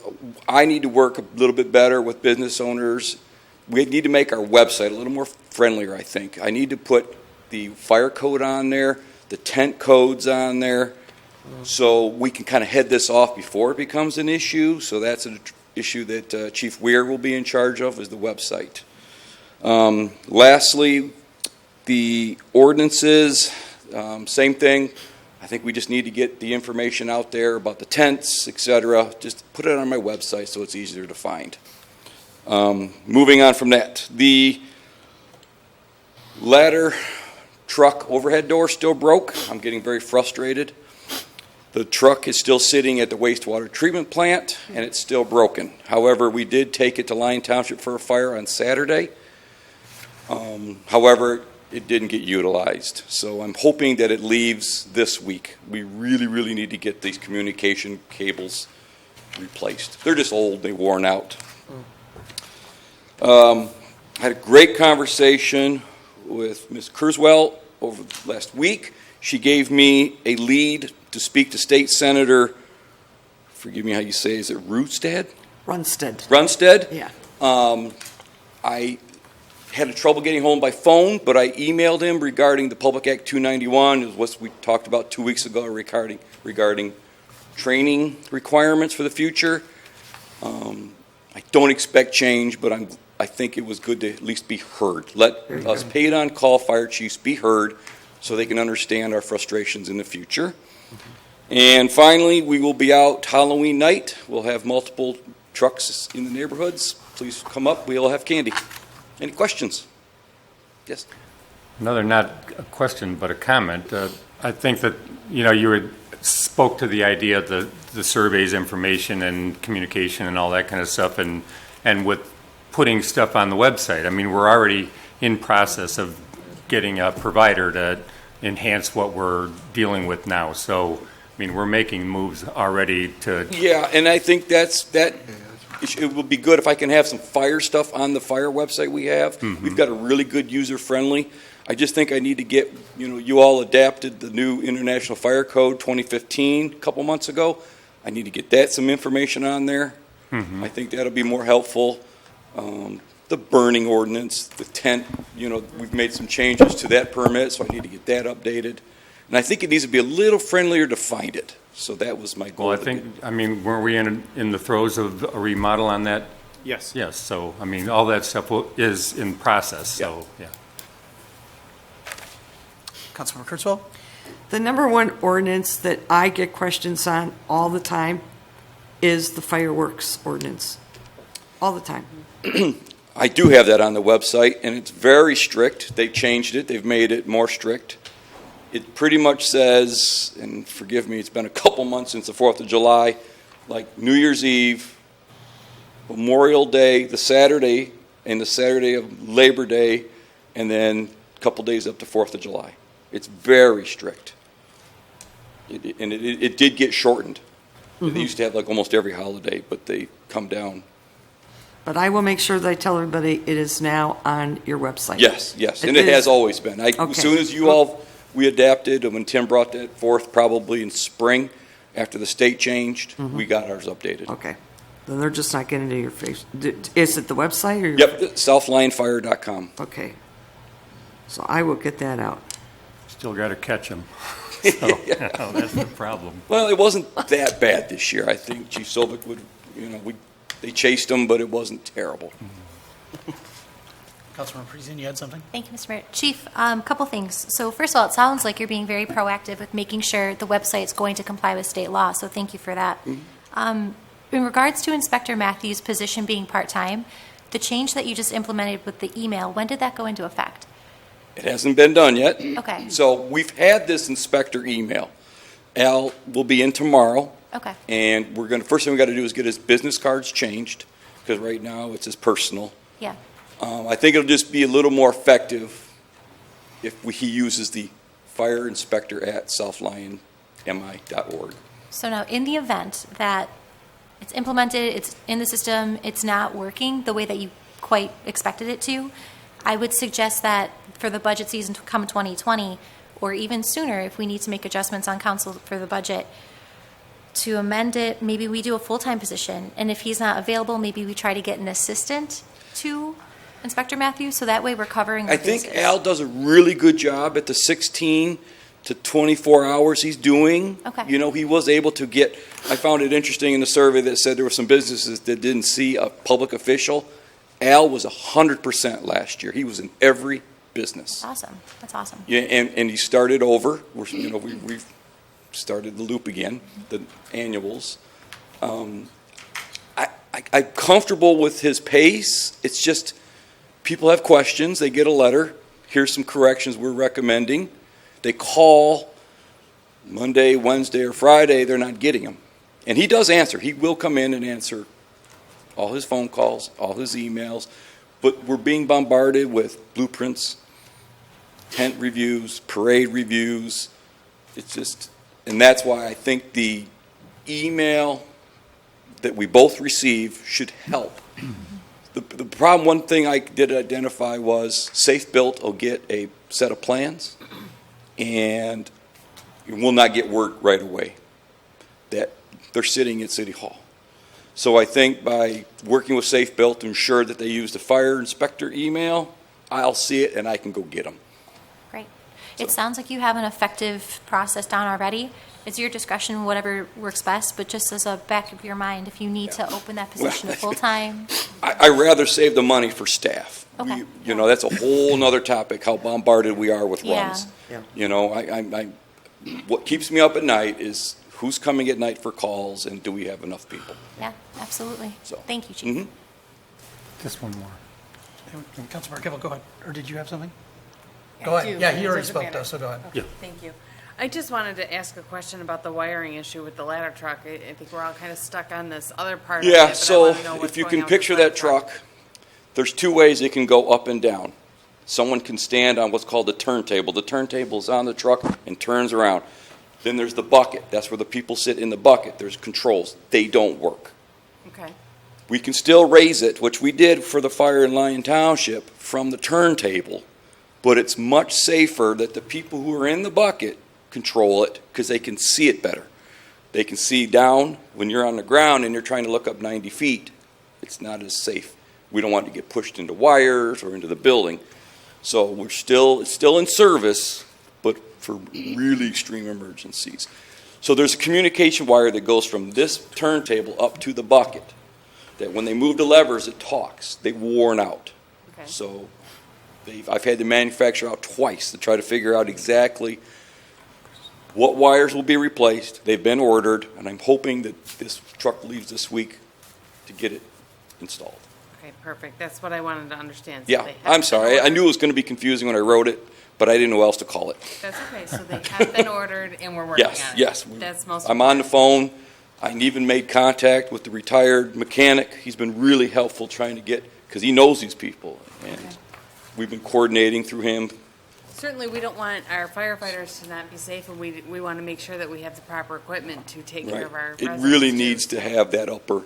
I need to work a little bit better with business owners. We need to make our website a little more friendlier, I think. I need to put the fire code on there, the tent codes on there, so we can kind of head this off before it becomes an issue. So that's an issue that Chief Weir will be in charge of, is the website. Lastly, the ordinances, same thing. I think we just need to get the information out there about the tents, et cetera. Just put it on my website so it's easier to find. Moving on from that, the ladder truck overhead door still broke. I'm getting very frustrated. The truck is still sitting at the wastewater treatment plant, and it's still broken. However, we did take it to Lyon Township for a fire on Saturday. However, it didn't get utilized. So I'm hoping that it leaves this week. We really, really need to get these communication cables replaced. They're just old, they're worn out. I had a great conversation with Ms. Kurzweil over last week. She gave me a lead to speak to State Senator, forgive me how you say, is it Runstead? Runstead. Yeah. I had trouble getting home by phone, but I emailed him regarding the Public Act 291, is what we talked about 2 weeks ago regarding training requirements for the future. I don't expect change, but I think it was good to at least be heard. Let us paid on call fire chiefs be heard so they can understand our frustrations in the future. And finally, we will be out Halloween night. We'll have multiple trucks in the neighborhoods. Please come up. We'll have candy. Any questions? Yes. Another, not a question, but a comment. I think that, you had spoke to the idea of the surveys, information and communication and all that kind of stuff, and with putting stuff on the website. I mean, we're already in process of getting a provider to enhance what we're dealing with now. So, I mean, we're making moves already to... Yeah, and I think that it would be good if I can have some fire stuff on the fire website we have. Mm-hmm. We've got a really good user-friendly. I just think I need to get, you all adapted the new International Fire Code 2015 a couple months ago. I need to get some information on there. Mm-hmm. I think that'll be more helpful. The burning ordinance, the tent, we've made some changes to that permit, so I need to get that updated. And I think it needs to be a little friendlier to find it. So that was my goal. Well, weren't we in the throes of a remodel on that? Yes. Yes, so, all that stuff is in process, so, yeah. Councilmember Kurzweil? The number one ordinance that I get questions on all the time is the fireworks ordinance. All the time. I do have that on the website, and it's very strict. They've changed it. They've made it more strict. It pretty much says, and forgive me, it's been a couple months since the 4th of July, like New Year's Eve, Memorial Day, the Saturday, and the Saturday of Labor Day, and then a couple days up to 4th of July. It's very strict. It did get shortened. Mm-hmm. They used to have like almost every holiday, but they come down. But I will make sure that I tell everybody it is now on your website. Yes, and it has always been. Okay. As soon as we adapted, and when Tim brought that forth probably in spring, after the state changed, mm-hmm. we got ours updated. Okay. Then they're just not getting into your face. Is it the website? Or Yep, southlyonfire.com. Okay. So I will get that out. Still got to catch them. So, that's the problem. Well, it wasn't that bad this year. I think Chief Sobick would, they chased them, but it wasn't terrible. Councilmember Parisian, you had something? Thank you, Mr. Mayor. Chief, a couple things. So first of all, it sounds like you're being very proactive with making sure the website's going to comply with state law, so thank you for that. Mm-hmm. In regards to Inspector Matthews' position being part-time, the change that you just implemented with the email, when did that go into effect? It hasn't been done yet. Okay. So we've had this inspector email. Al will be in tomorrow. Okay. And first thing we got to do is get his business cards changed, because right now it's his personal. Yeah. I think it'll just be a little more effective if he uses the fire inspector at southlyonmi.org. So now, in the event that it's implemented, it's in the system, it's not working the way that you quite expected it to, I would suggest that for the budget season to come 2020, or even sooner if we need to make adjustments on council for the budget, to amend it, maybe we do a full-time position, and if he's not available, maybe we try to get an assistant to Inspector Matthews, so that way we're covering our I think bases. Al does a really good job at the 16 to 24 hours he's doing. Okay. You know, he was able to get, I found it interesting in the survey that said there were some businesses that didn't see a public official. Al was 100% last year. He was in every business. Awesome, that's awesome. Yeah, and he started over. We've started the loop again, the annuals. I'm comfortable with his pace. It's just, people have questions. They get a letter. Here's some corrections we're recommending. They call Monday, Wednesday, or Friday. They're not getting them. And he does answer. He will come in and answer all his phone calls, all his emails. But we're being bombarded with blueprints, tent reviews, parade reviews. It's just, and that's why I think the email that we both receive should help. The problem, one thing I did identify was Safe Built will get a set of plans, and you will not get work right away. That they're sitting at City Hall. So I think by working with Safe Built to ensure that they use the fire inspector email, I'll see it and I can go get them. Great. It sounds like you have an effective process down already. It's your discretion, whatever works best, but just as a back of your mind, if you need to open that position to full-time. I rather save the money for staff. Okay. You know, that's a whole nother topic, how bombarded we are with Yeah. runs. Yeah. You know, what keeps me up at night is who's coming at night for calls and do we have enough people? Yeah, absolutely. So. Thank you, Chief. Mhm. Just one more. Councilmember Kimball, go ahead. Or did you have something? I Go ahead. do, Yeah, but he it already doesn't spoke matter. though, so go ahead. Okay, thank you. I just wanted to ask a question about the wiring issue with the ladder truck. I think we're all kind of stuck on this other part of it. Yeah, but I so wanna know what's if you going can on with the picture ladder that truck, there's two ways it can go up and down. Someone can stand on what's called the turntable. The turntable is on the truck and turns around. Then there's the bucket. That's where the people sit in the bucket. There's controls. They don't work. Okay, We can still raise it, which we did for the fire in Lyon Township, from the turntable, but it's much safer that the people who are in the bucket control it because they can see it better. They can see down when you're on the ground and you're trying to look up 90 feet. It's not as safe. We don't want to get pushed into wires or into the building. So it's still in service, but for really extreme emergencies. So there's a communication wire that goes from this turntable up to the bucket, that when they move the levers, it talks. They've worn out. okay. So I've had the manufacturer out twice to try to figure out exactly what wires will be replaced. They've been ordered, and I'm hoping that this truck leaves this week to get it installed. Okay, perfect. That's what I wanted to understand. So Yeah, they have I'm been sorry. I ordered. knew it was going to be confusing when I wrote it, but I didn't know what else to call it. That's okay, so they have been ordered and we're working on it. Yes. That's most I'm on the important. phone. I even made contact with the retired mechanic. He's been really helpful trying to get, because he knows these people, and Okay. we've been coordinating through him. Certainly, we don't want our firefighters to not be safe, and we want to make sure that we have the proper equipment to take care Right. of our It residents. really too. needs to have that upper.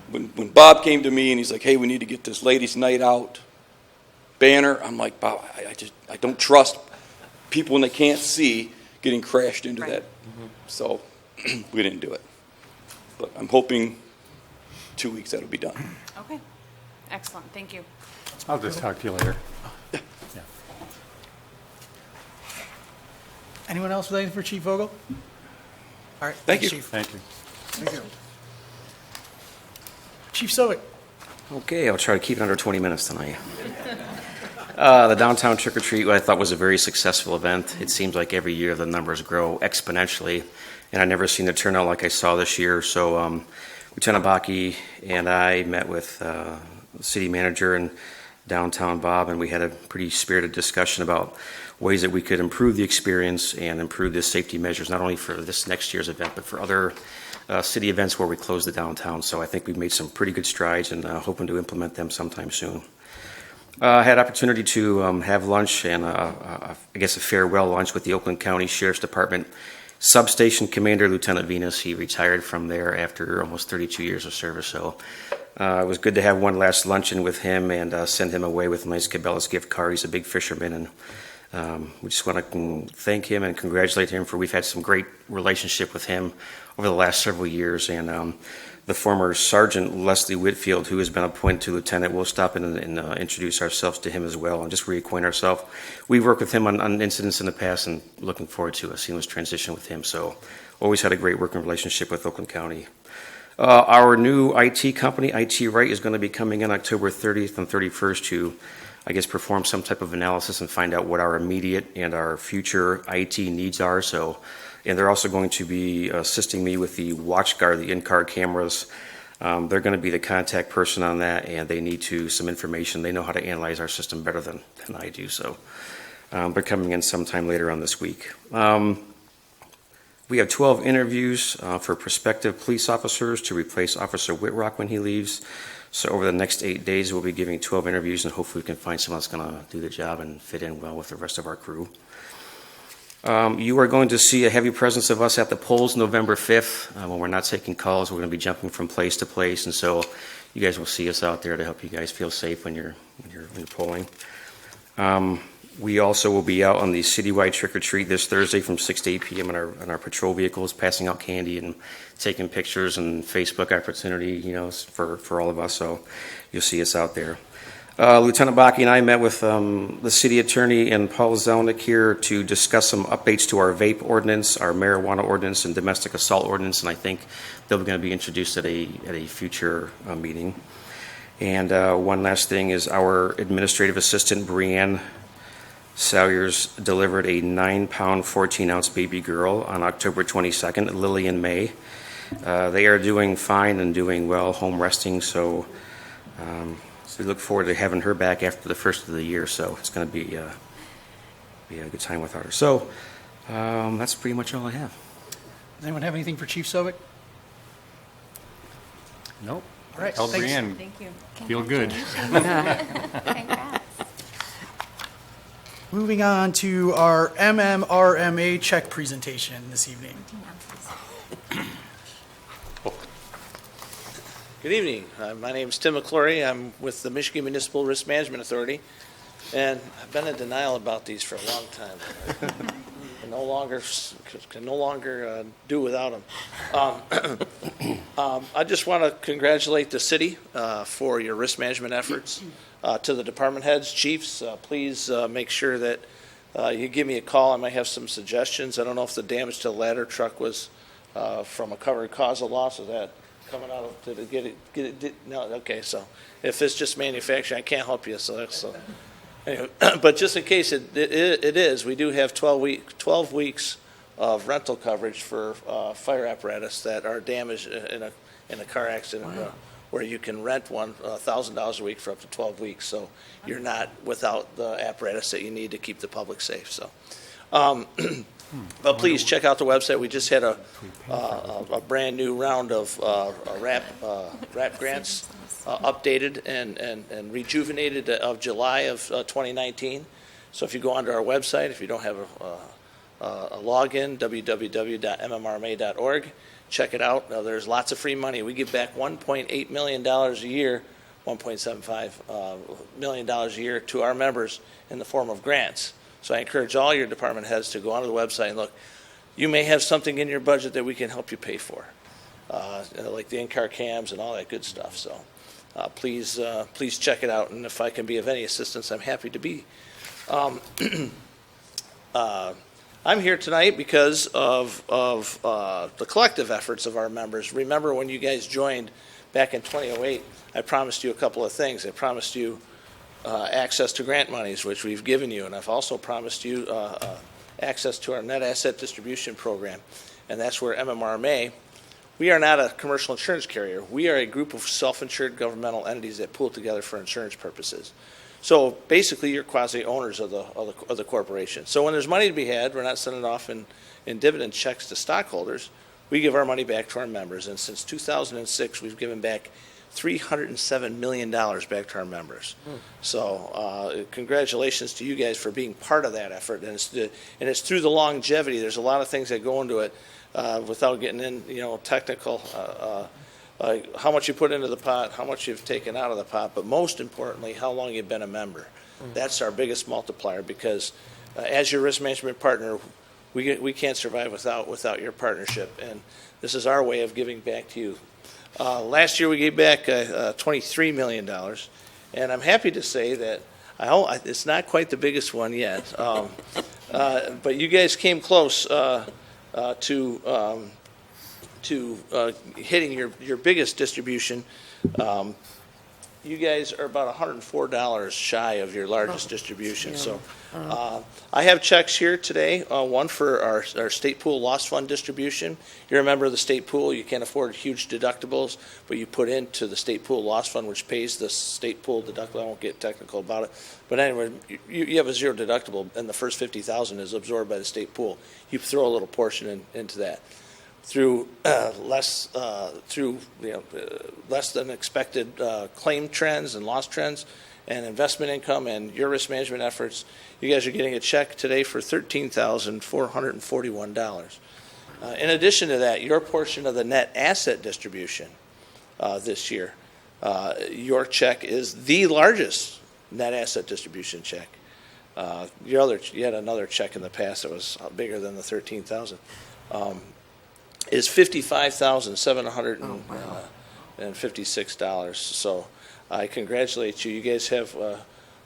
When Bob came to me and he's like, "Hey, we need to get this ladies' night out banner," I'm like, "Bob, I don't trust people when they can't see getting crashed into Right. that." So we didn't do it. But I'm hoping 2 weeks that'll be done. Okay, excellent, thank you. I'll just talk to you later. Anyone else with anything for Chief Vogel? All right. Thank thanks, you. Chief. Thank you. Thank you. Chief Sovic. Okay, I'll try to keep it under 20 minutes tonight. The downtown trick or treat, what I thought was a very successful event. It seems like every year the numbers grow exponentially, and I've never seen the turnout like I saw this year. So Lieutenant Bakke and I met with the city manager and downtown Bob, and we had a pretty spirited discussion about ways that we could improve the experience and improve the safety measures, not only for this next year's event, but for other city events where we close the downtown. So I think we've made some pretty good strides and hoping to implement them sometime soon. I had opportunity to have lunch and I guess a farewell lunch with the Oakland County Sheriff's Department Substation Commander, Lieutenant Venus. He retired from there after almost 32 years of service. So it was good to have one last luncheon with him and send him away with a nice Cabela's gift card. He's a big fisherman, and We just want to thank him and congratulate him we've had some great relationship with him over the last several years. And the former Sergeant Leslie Whitfield, who has been appointed to lieutenant, we'll stop in and introduce ourselves to him as well and just reacquaint ourselves. We've worked with him on incidents in the past and looking forward to a seamless transition with him. So always had a great working relationship with Oakland County. Our new IT company, IT Right, is going to be coming in October 30th and 31st to, I guess, perform some type of analysis and find out what our immediate and our future IT needs are. So, and they're also going to be assisting me with the WatchGuard, the in-car cameras. They're going to be the contact person on that, and they need some information. They know how to analyze our system better than I do. So they're coming in sometime later on this week. We have 12 interviews for prospective police officers to replace Officer Whitrock when he leaves. So over the next 8 days, we'll be giving 12 interviews, and hopefully we can find someone that's going to do the job and fit in well with the rest of our crew. You are going to see a heavy presence of us at the polls November 5th. When we're not taking calls, we're going to be jumping from place to place, and so you guys will see us out there to help you guys feel safe when you're polling. We also will be out on the citywide trick-or-treat this Thursday from 6 to 8 p.m. in our patrol vehicles, passing out candy and taking pictures and Facebook opportunity, for all of us. So you'll see us out there. Lieutenant Bakke and I met with the city attorney and Paul Zelnick here to discuss some updates to our vape ordinance, our marijuana ordinance, and domestic assault ordinance, and I think they're going to be introduced at a future meeting. And one last thing is our administrative assistant, Brianne Salyers, delivered a 9-pound, 14-ounce baby girl on October 22nd, Lily and May. They are doing fine and doing well, home resting, so we look forward to having her back after the first of the year, so it's going to be a good time with her. So that's pretty much all I have. Does anyone have anything for Chief Sovic? Nope. All right, Tell thanks. Brianne, Thank you. feel good. Congrats. Moving on to our MMRMA check presentation this evening. Good evening. My name is Tim McClory. I'm with the Michigan Municipal Risk Management Authority, and I've been in denial about these for a long time. Can no longer do without them. I just want to congratulate the city for your risk management efforts. To the department heads, chiefs, please make sure that you give me a call. I might have some suggestions. I don't know if the damage to the ladder truck was from a covered cause of loss. Is that coming out of, did it get it? No, okay, so if it's just manufacturing, I can't help you, so that's, anyway, but just in case it is, we do have 12 weeks of rental coverage for fire apparatus that are damaged in a car accident. Wow. Where you can rent one $1,000 a week for up to 12 weeks, so you're not without the apparatus that you need to keep the public safe. So, but please check out the website. We just had a brand new round of RAP grants updated and rejuvenated of July of 2019. So if you go onto our website, if you don't have a login, www.mmrma.org. Check it out. There's lots of free money. We give back $1.8 million a year, $1.75 million a year to our members in the form of grants. So I encourage all your department heads to go onto the website and look. You may have something in your budget that we can help you pay for, like the in-car cams and all that good stuff. So please check it out. And if I can be of any assistance, I'm happy to be. I'm here tonight because of the collective efforts of our members. Remember when you guys joined back in 2008, I promised you a couple of things. I promised you access to grant monies, which we've given you, and I've also promised you access to our net asset distribution program, and that's where MMRMA, we are not a commercial insurance carrier. We are a group of self-insured governmental entities that pool together for insurance purposes. So basically, you're quasi-owners of the corporation. So when there's money to be had, we're not sending off in dividend checks to stockholders. We give our money back to our members. And since 2006, we've given back $307 million back to our members. So congratulations to you guys for being part of that effort. And it's through the longevity. There's a lot of things that go into it without getting in, technical. How much you put into the pot, how much you've taken out of the pot, but most importantly, how long you've been a member. That's our biggest multiplier because as your risk management partner, we can't survive without your partnership, and this is our way of giving back to you. Last year, we gave back $23 million, and I'm happy to say that it's not quite the biggest one yet, but you guys came close to hitting your biggest distribution. You guys are about $104 shy of your largest distribution. So I have checks here today, one for our state pool loss fund distribution. You're a member of the state pool. You can't afford huge deductibles, but you put into the state pool loss fund, which pays the state pool deductible. I won't get technical about it. But anyway, you have a zero deductible, and the first $50,000 is absorbed by the state pool. You throw a little portion into that. Through less than expected claim trends and loss trends and investment income and your risk management efforts, you guys are getting a check today for $13,441. In addition to that, your portion of the net asset distribution this year, your check is the largest net asset distribution check. You had another check in the past that was bigger than the $13,000. Is $55,756. So I congratulate you. You guys have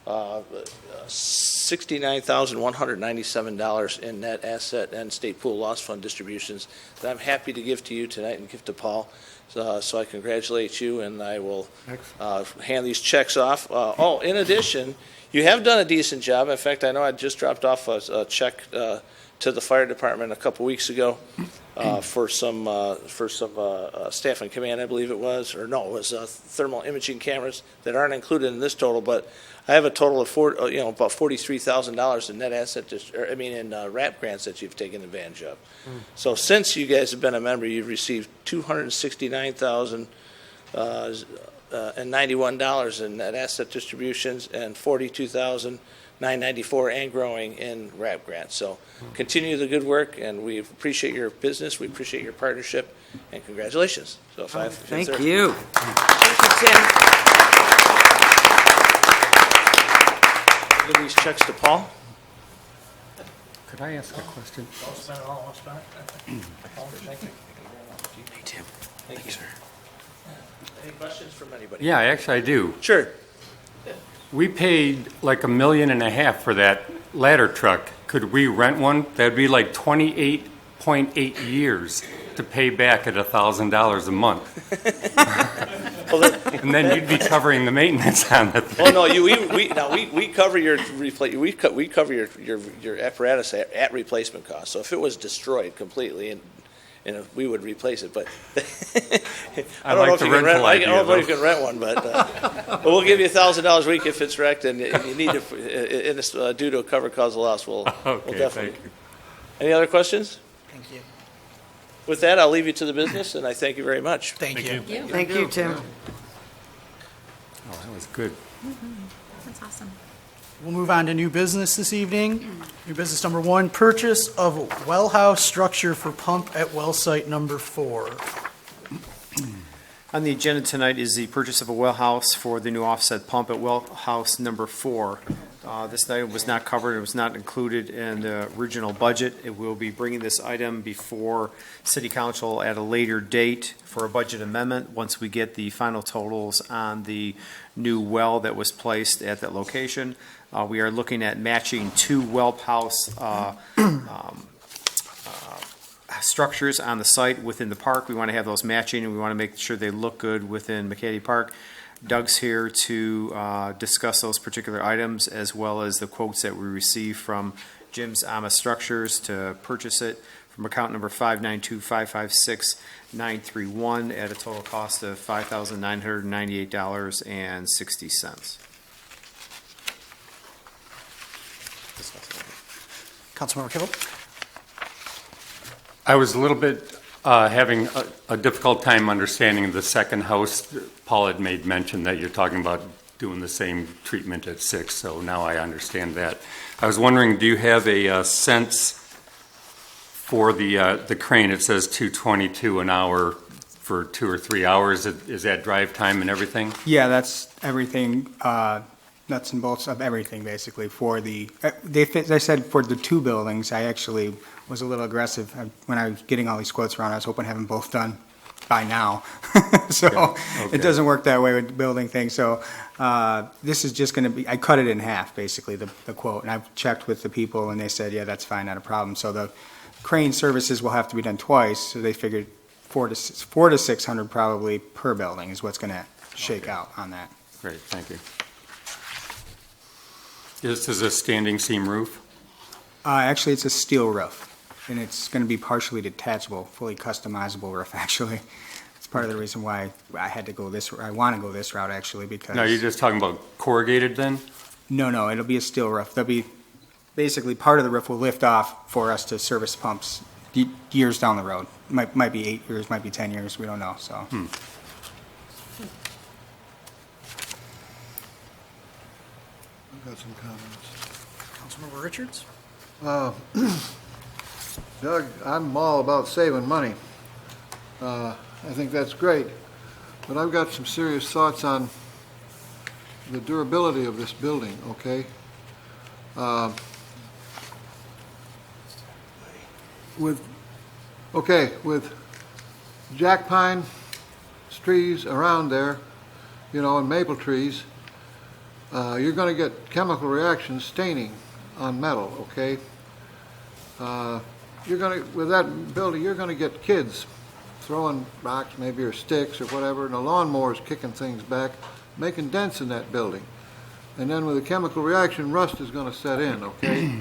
$69,197 in net asset and state pool loss fund distributions that I'm happy to give to you tonight and give to Paul. So I congratulate you, and I will hand these checks off. In addition, you have done a decent job. In fact, I know I just dropped off a check to the fire department a couple weeks ago for some staff and command, I believe it was, or no, it was thermal imaging cameras that aren't included in this total. But I have a total of about $43,000 in net asset, in RAP grants that you've taken advantage of. So since you guys have been a member, you've received $269,091 in net asset distributions and $42,994 and growing in RAP grants. So continue the good work, and we appreciate your business, we appreciate your partnership, and congratulations. So Thank you. Thank you, Tim. Give these checks to Paul. Could I ask a question? Hey, Tim. Thank you, sir. Any questions from anybody? Yeah, actually I do. Sure. We paid like $1.5 million for that ladder truck. Could we rent one? That'd be like 28.8 years to pay back at $1,000 a month. And then you'd be covering the maintenance on the thing. Well, no, we cover your we cover your apparatus at replacement cost. So if it was destroyed completely, and we would replace it, but I don't know if you can rent. I don't know if you can rent one, but we'll give you $1,000 a week if it's wrecked, and you need to, it's due to a covered cause of loss. We'll definitely. Thank you. Any other questions? Thank you. With that, I'll leave you to the business, and I thank you very much. Thank you. Thank you, Tim. Oh, that was good. That's awesome. We'll move on to new business this evening. New business number 1, purchase of well house structure for pump at well site number 4. On the agenda tonight is the purchase of a well house for the new offset pump at well house number 4. This item was not covered, it was not included in the original budget. It will be bringing this item before City Council at a later date for a budget amendment once we get the final totals on the new well that was placed at that location. We are looking at matching 2 well house structures on the site within the park. We want to have those matching, and we want to make sure they look good within McCady Park. Doug's here to discuss those particular items, as well as the quotes that we received from Jim's Ama Structures to purchase it from account number 592-556-931 at a total cost of $5,998.60. Councilmember Kibble? I was a little bit having a difficult time understanding the second house. Paul had made mention that you're talking about doing the same treatment at 6, so now I understand that. I was wondering, do you have a sense for the crane? It says $222 an hour for 2 or 3 hours. Is that drive time and everything? Yeah, that's everything. nuts and bolts of everything, basically, for the, they said for the two buildings. I actually was a little aggressive. When I was getting all these quotes around, I was hoping to have them both done by now. So okay. it doesn't work that way with building things. So this is just going to be, I cut it in half, basically, the quote. And I've checked with the people, and they said, yeah, that's fine, not a problem. So the crane services will have to be done twice, so they figured 400 to 600 probably per building is what's going to shake out on that. Great, thank you. This is a standing seam roof? Actually, it's a steel roof, and it's going to be partially detachable, fully customizable roof, actually. It's part of the reason why I had to go this, I want to go this route, actually, because... No, you're just talking about corrugated then? No, it'll be a steel roof. There'll be, basically, part of the roof will lift off for us to service pumps years down the road. Might be 8 years, might be 10 years, we don't know, so... I've got some comments. Councilmember Richards? Doug, I'm all about saving money. I think that's great, but I've got some serious thoughts on the durability of this building, okay? With jack pine trees around there, you know, and maple trees, you're going to get chemical reactions staining on metal, okay? With that building, you're going to get kids throwing rocks maybe or sticks or whatever, and the lawnmower's kicking things back, making dents in that building. And then with a chemical reaction, rust is going to set in, okay?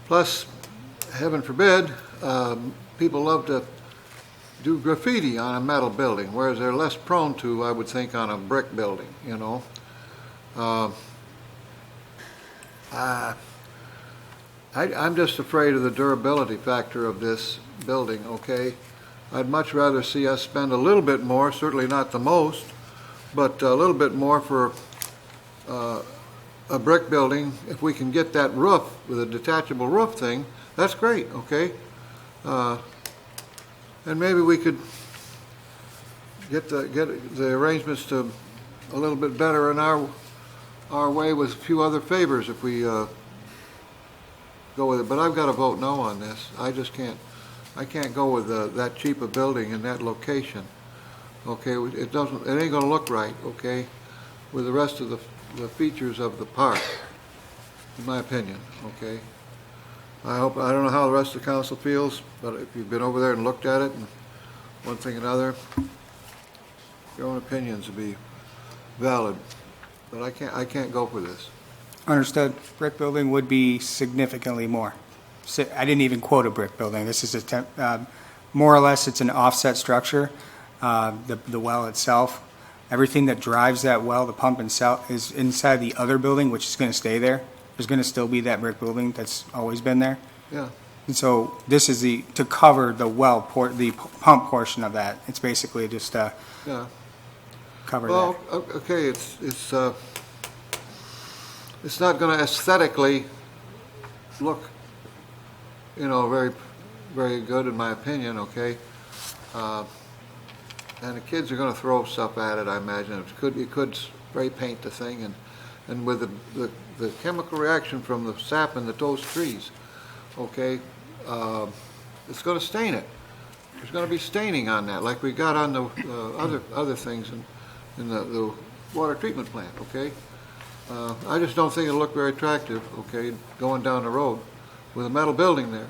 Plus, heaven forbid, people love to do graffiti on a metal building, whereas they're less prone to, I would think, on a brick building, you know. I'm just afraid of the durability factor of this building, okay? I'd much rather see us spend a little bit more, certainly not the most, but a little bit more for a brick building. If we can get that roof with a detachable roof thing, that's great, okay? And maybe we could get the arrangements to a little bit better in our way with a few other favors if we go with it. But I've got to vote no on this. I just can't. I can't go with that cheap a building in that location. Okay, it doesn't. It ain't going to look right. Okay, with the rest of the features of the park, in my opinion. Okay. I don't know how the rest of the council feels, but if you've been over there and looked at it, and one thing or another, your own opinions would be valid. But I can't go for this. Understood. Brick building would be significantly more. I didn't even quote a brick building. This is more or less, it's an offset structure. The well itself, everything that drives that well, the pump itself, is inside the other building, which is going to stay there. There's going to still be that brick building that's always been there. Yeah. And so this is to cover the well, the pump portion of that. It's basically just yeah. cover well, that. Okay, it's not going to aesthetically look, you know, very, very good in my opinion. Okay, and the kids are going to throw stuff at it. I imagine it could spray paint the thing, and with the chemical reaction from the sap in those trees, okay, it's going to stain it. There's going to be staining on that, like we got on the other things in the water treatment plant. Okay, I just don't think it'll look very attractive. Okay, going down the road with a metal building there.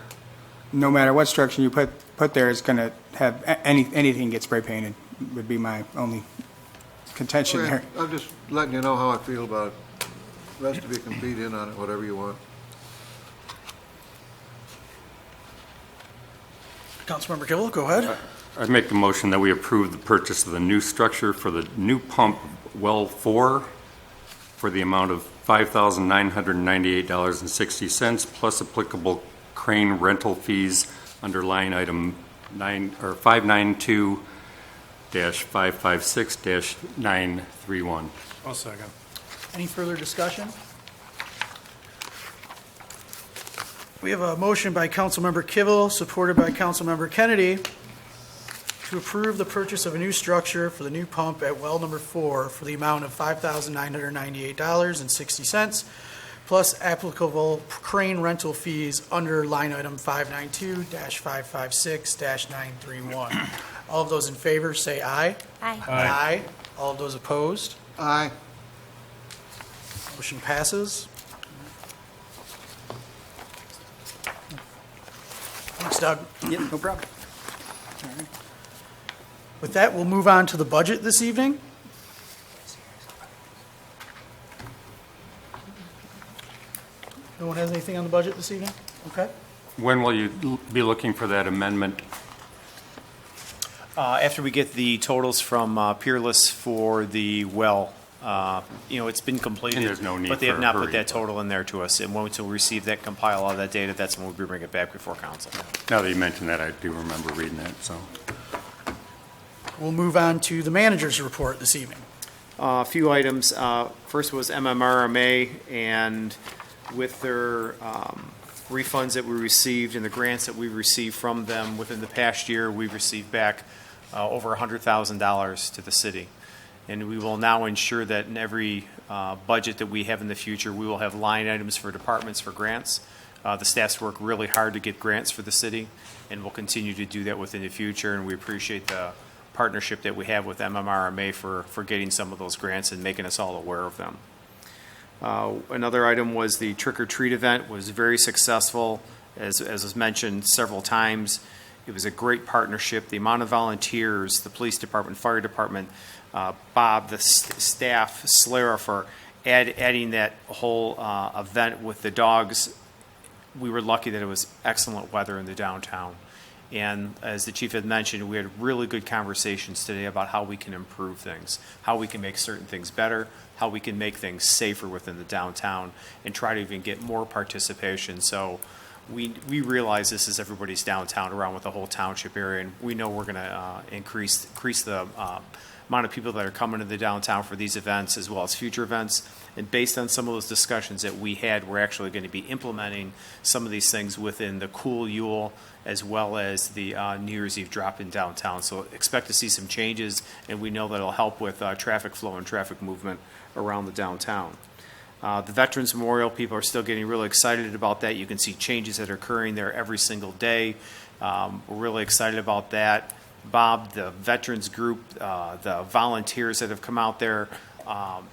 No matter what structure you put there, it's going to have anything get spray painted. Would be my only contention there. I'm just letting you know how I feel about it. The rest of you can feed in on it, whatever you want. Councilmember Kibble, go ahead. I'd make the motion that we approve the purchase of the new structure for the new pump well 4 for the amount of $5,998.60 plus applicable crane rental fees under line item 592-556-931. I'll second. Any further discussion? We have a motion by Councilmember Kibble, supported by Councilmember Kennedy, to approve the purchase of a new structure for the new pump at well number 4 for the amount of $5,998.60, plus applicable crane rental fees under line item 592-556-931. All of those in favor say aye. Aye. Aye. All of those opposed? Aye. Motion passes. Thanks, Doug. Yep, no problem. With that, we'll move on to the budget this evening. No one has anything on the budget this evening? Okay. When will you be looking for that amendment? After we get the totals from Peerless for the well, it's been completed. And there's no need but they have for a not put hurry. that total in there to us. And once we receive that, compile all that data, that's when we'll bring it back before council. Now that you mentioned that, I do remember reading that, so. We'll move on to the manager's report this evening. A few items. First was MMRMA, and with their refunds that we received and the grants that we received from them within the past year, we've received back over $100,000 to the city. And we will now ensure that in every budget that we have in the future, we will have line items for departments for grants. The staffs work really hard to get grants for the city, and we'll continue to do that within the future, and we appreciate the partnership that we have with MMRMA for getting some of those grants and making us all aware of them. Another item was the trick or treat event was very successful, as was mentioned several times. It was a great partnership. The amount of volunteers, the police department, fire department, Bob, the staff, Slara for adding that whole event with the dogs. We were lucky that it was excellent weather in the downtown. And as the chief had mentioned, we had really good conversations today about how we can improve things, how we can make certain things better, how we can make things safer within the downtown, and try to even get more participation. So we realize this is everybody's downtown around with the whole township area, and we know we're going to increase the amount of people that are coming to the downtown for these events as well as future events. And based on some of those discussions that we had, we're actually going to be implementing some of these things within the Cool Yule as well as the New Year's Eve drop-in downtown. So expect to see some changes, and we know that it'll help with traffic flow and traffic movement around the downtown. The Veterans Memorial, people are still getting really excited about that. You can see changes that are occurring there every single day. We're really excited about that. Bob, the veterans group, the volunteers that have come out there,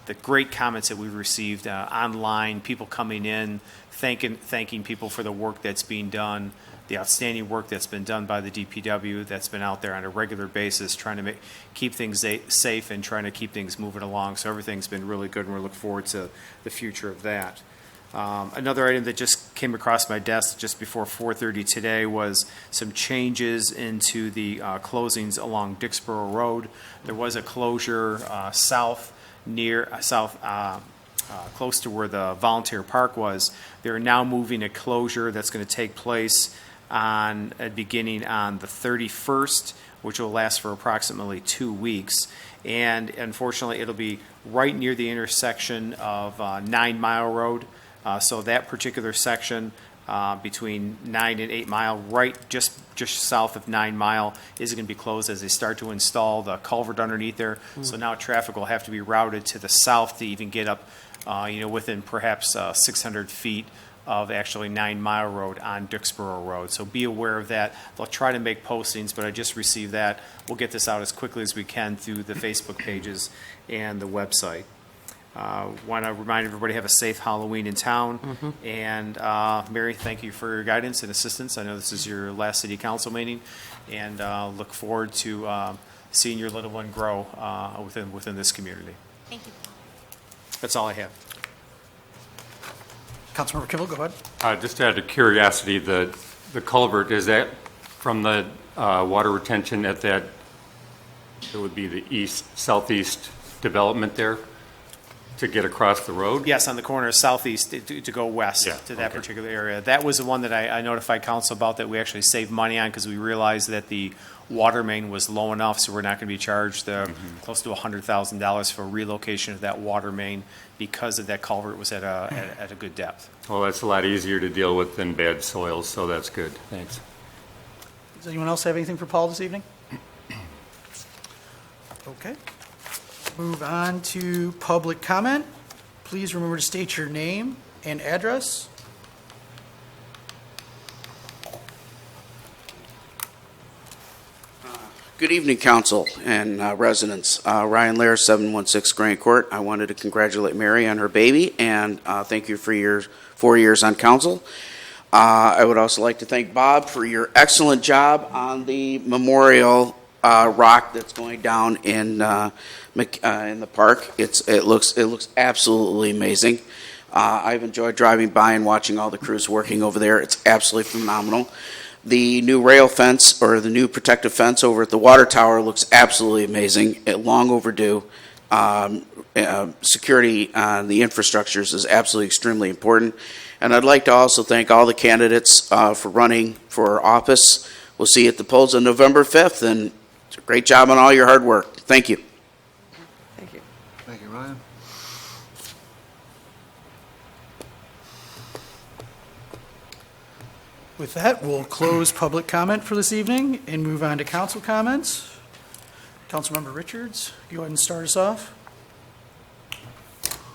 the great comments that we've received online, people coming in, thanking people for the work that's being done, the outstanding work that's been done by the DPW that's been out there on a regular basis, trying to keep things safe and trying to keep things moving along. So everything's been really good, and we look forward to the future of that. Another item that just came across my desk just before 4:30 today was some changes into the closings along Dixboro Road. There was a closure close to where the volunteer park was. They're now moving a closure that's going to take place beginning on the 31st, which will last for approximately 2 weeks. And unfortunately, it'll be right near the intersection of 9 Mile Road. So that particular section between 9 and 8 Mile, right just south of 9 Mile, is going to be closed as they start to install the culvert underneath there. So now traffic will have to be routed to the south to even get up, within perhaps 600 feet of actually 9 Mile Road on Dixboro Road. So be aware of that. They'll try to make postings, but I just received that. We'll get this out as quickly as we can through the Facebook pages and the website. Want to remind everybody, have a safe Halloween in town. And Mary, thank you for your guidance and assistance. I know this is your last city council meeting, and look forward to seeing your little one grow within this community. Thank you. That's all I have. Councilmember Kivel, go ahead. Just out of curiosity, the culvert, is that from the water retention at that, it would be the southeast development there to get across the road? Yes, on the corner southeast to go west to that particular area. That was the one that I notified council about that we actually saved money on because we realized that the water main was low enough, so we're not going to be charged close to $100,000 for relocation of that water main because of that culvert was at a good depth. Well, that's a lot easier to deal with than bad soils, so that's good. Thanks. Does anyone else have anything for Paul this evening? Okay. Move on to public comment. Please remember to state your name and address. Good evening, council and residents. Ryan Lair, 716 Grand Court. I wanted to congratulate Mary on her baby and thank you for your 4 years on council. I would also like to thank Bob for your excellent job on the memorial rock that's going down in the park. It looks absolutely amazing. I've enjoyed driving by and watching all the crews working over there. It's absolutely phenomenal. The new rail fence, or the new protective fence over at the water tower, looks absolutely amazing. Long overdue. Security on the infrastructures is absolutely extremely important. And I'd like to also thank all the candidates for running for office. We'll see you at the polls on November 5th, and great job on all your hard work. Thank you. Thank you. Thank you, Ryan. With that, we'll close public comment for this evening and move on to council comments. Councilmember Richards, go ahead and start us off.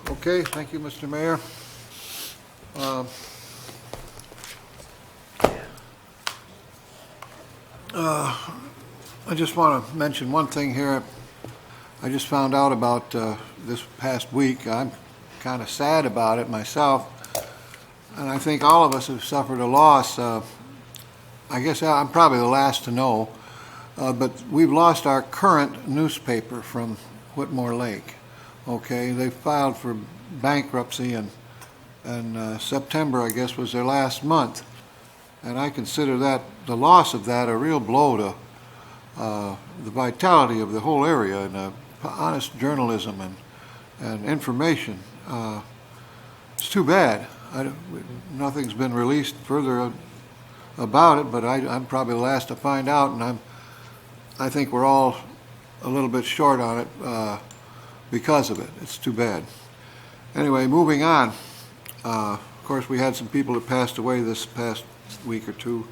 Okay, thank you, Mr. Mayor. I just want to mention one thing here. I just found out about this past week. I'm kind of sad about it myself, and I think all of us have suffered a loss. I guess I'm probably the last to know, but we've lost our current newspaper from Whitmore Lake. Okay, they filed for bankruptcy, and September, I guess, was their last month. And I consider that, the loss of that, a real blow to the vitality of the whole area and honest journalism and information. It's too bad. Nothing's been released further about it, but I'm probably the last to find out, and I think we're all a little bit short on it because of it. It's too bad. Anyway, moving on. Of course, we had some people that passed away this past week or two.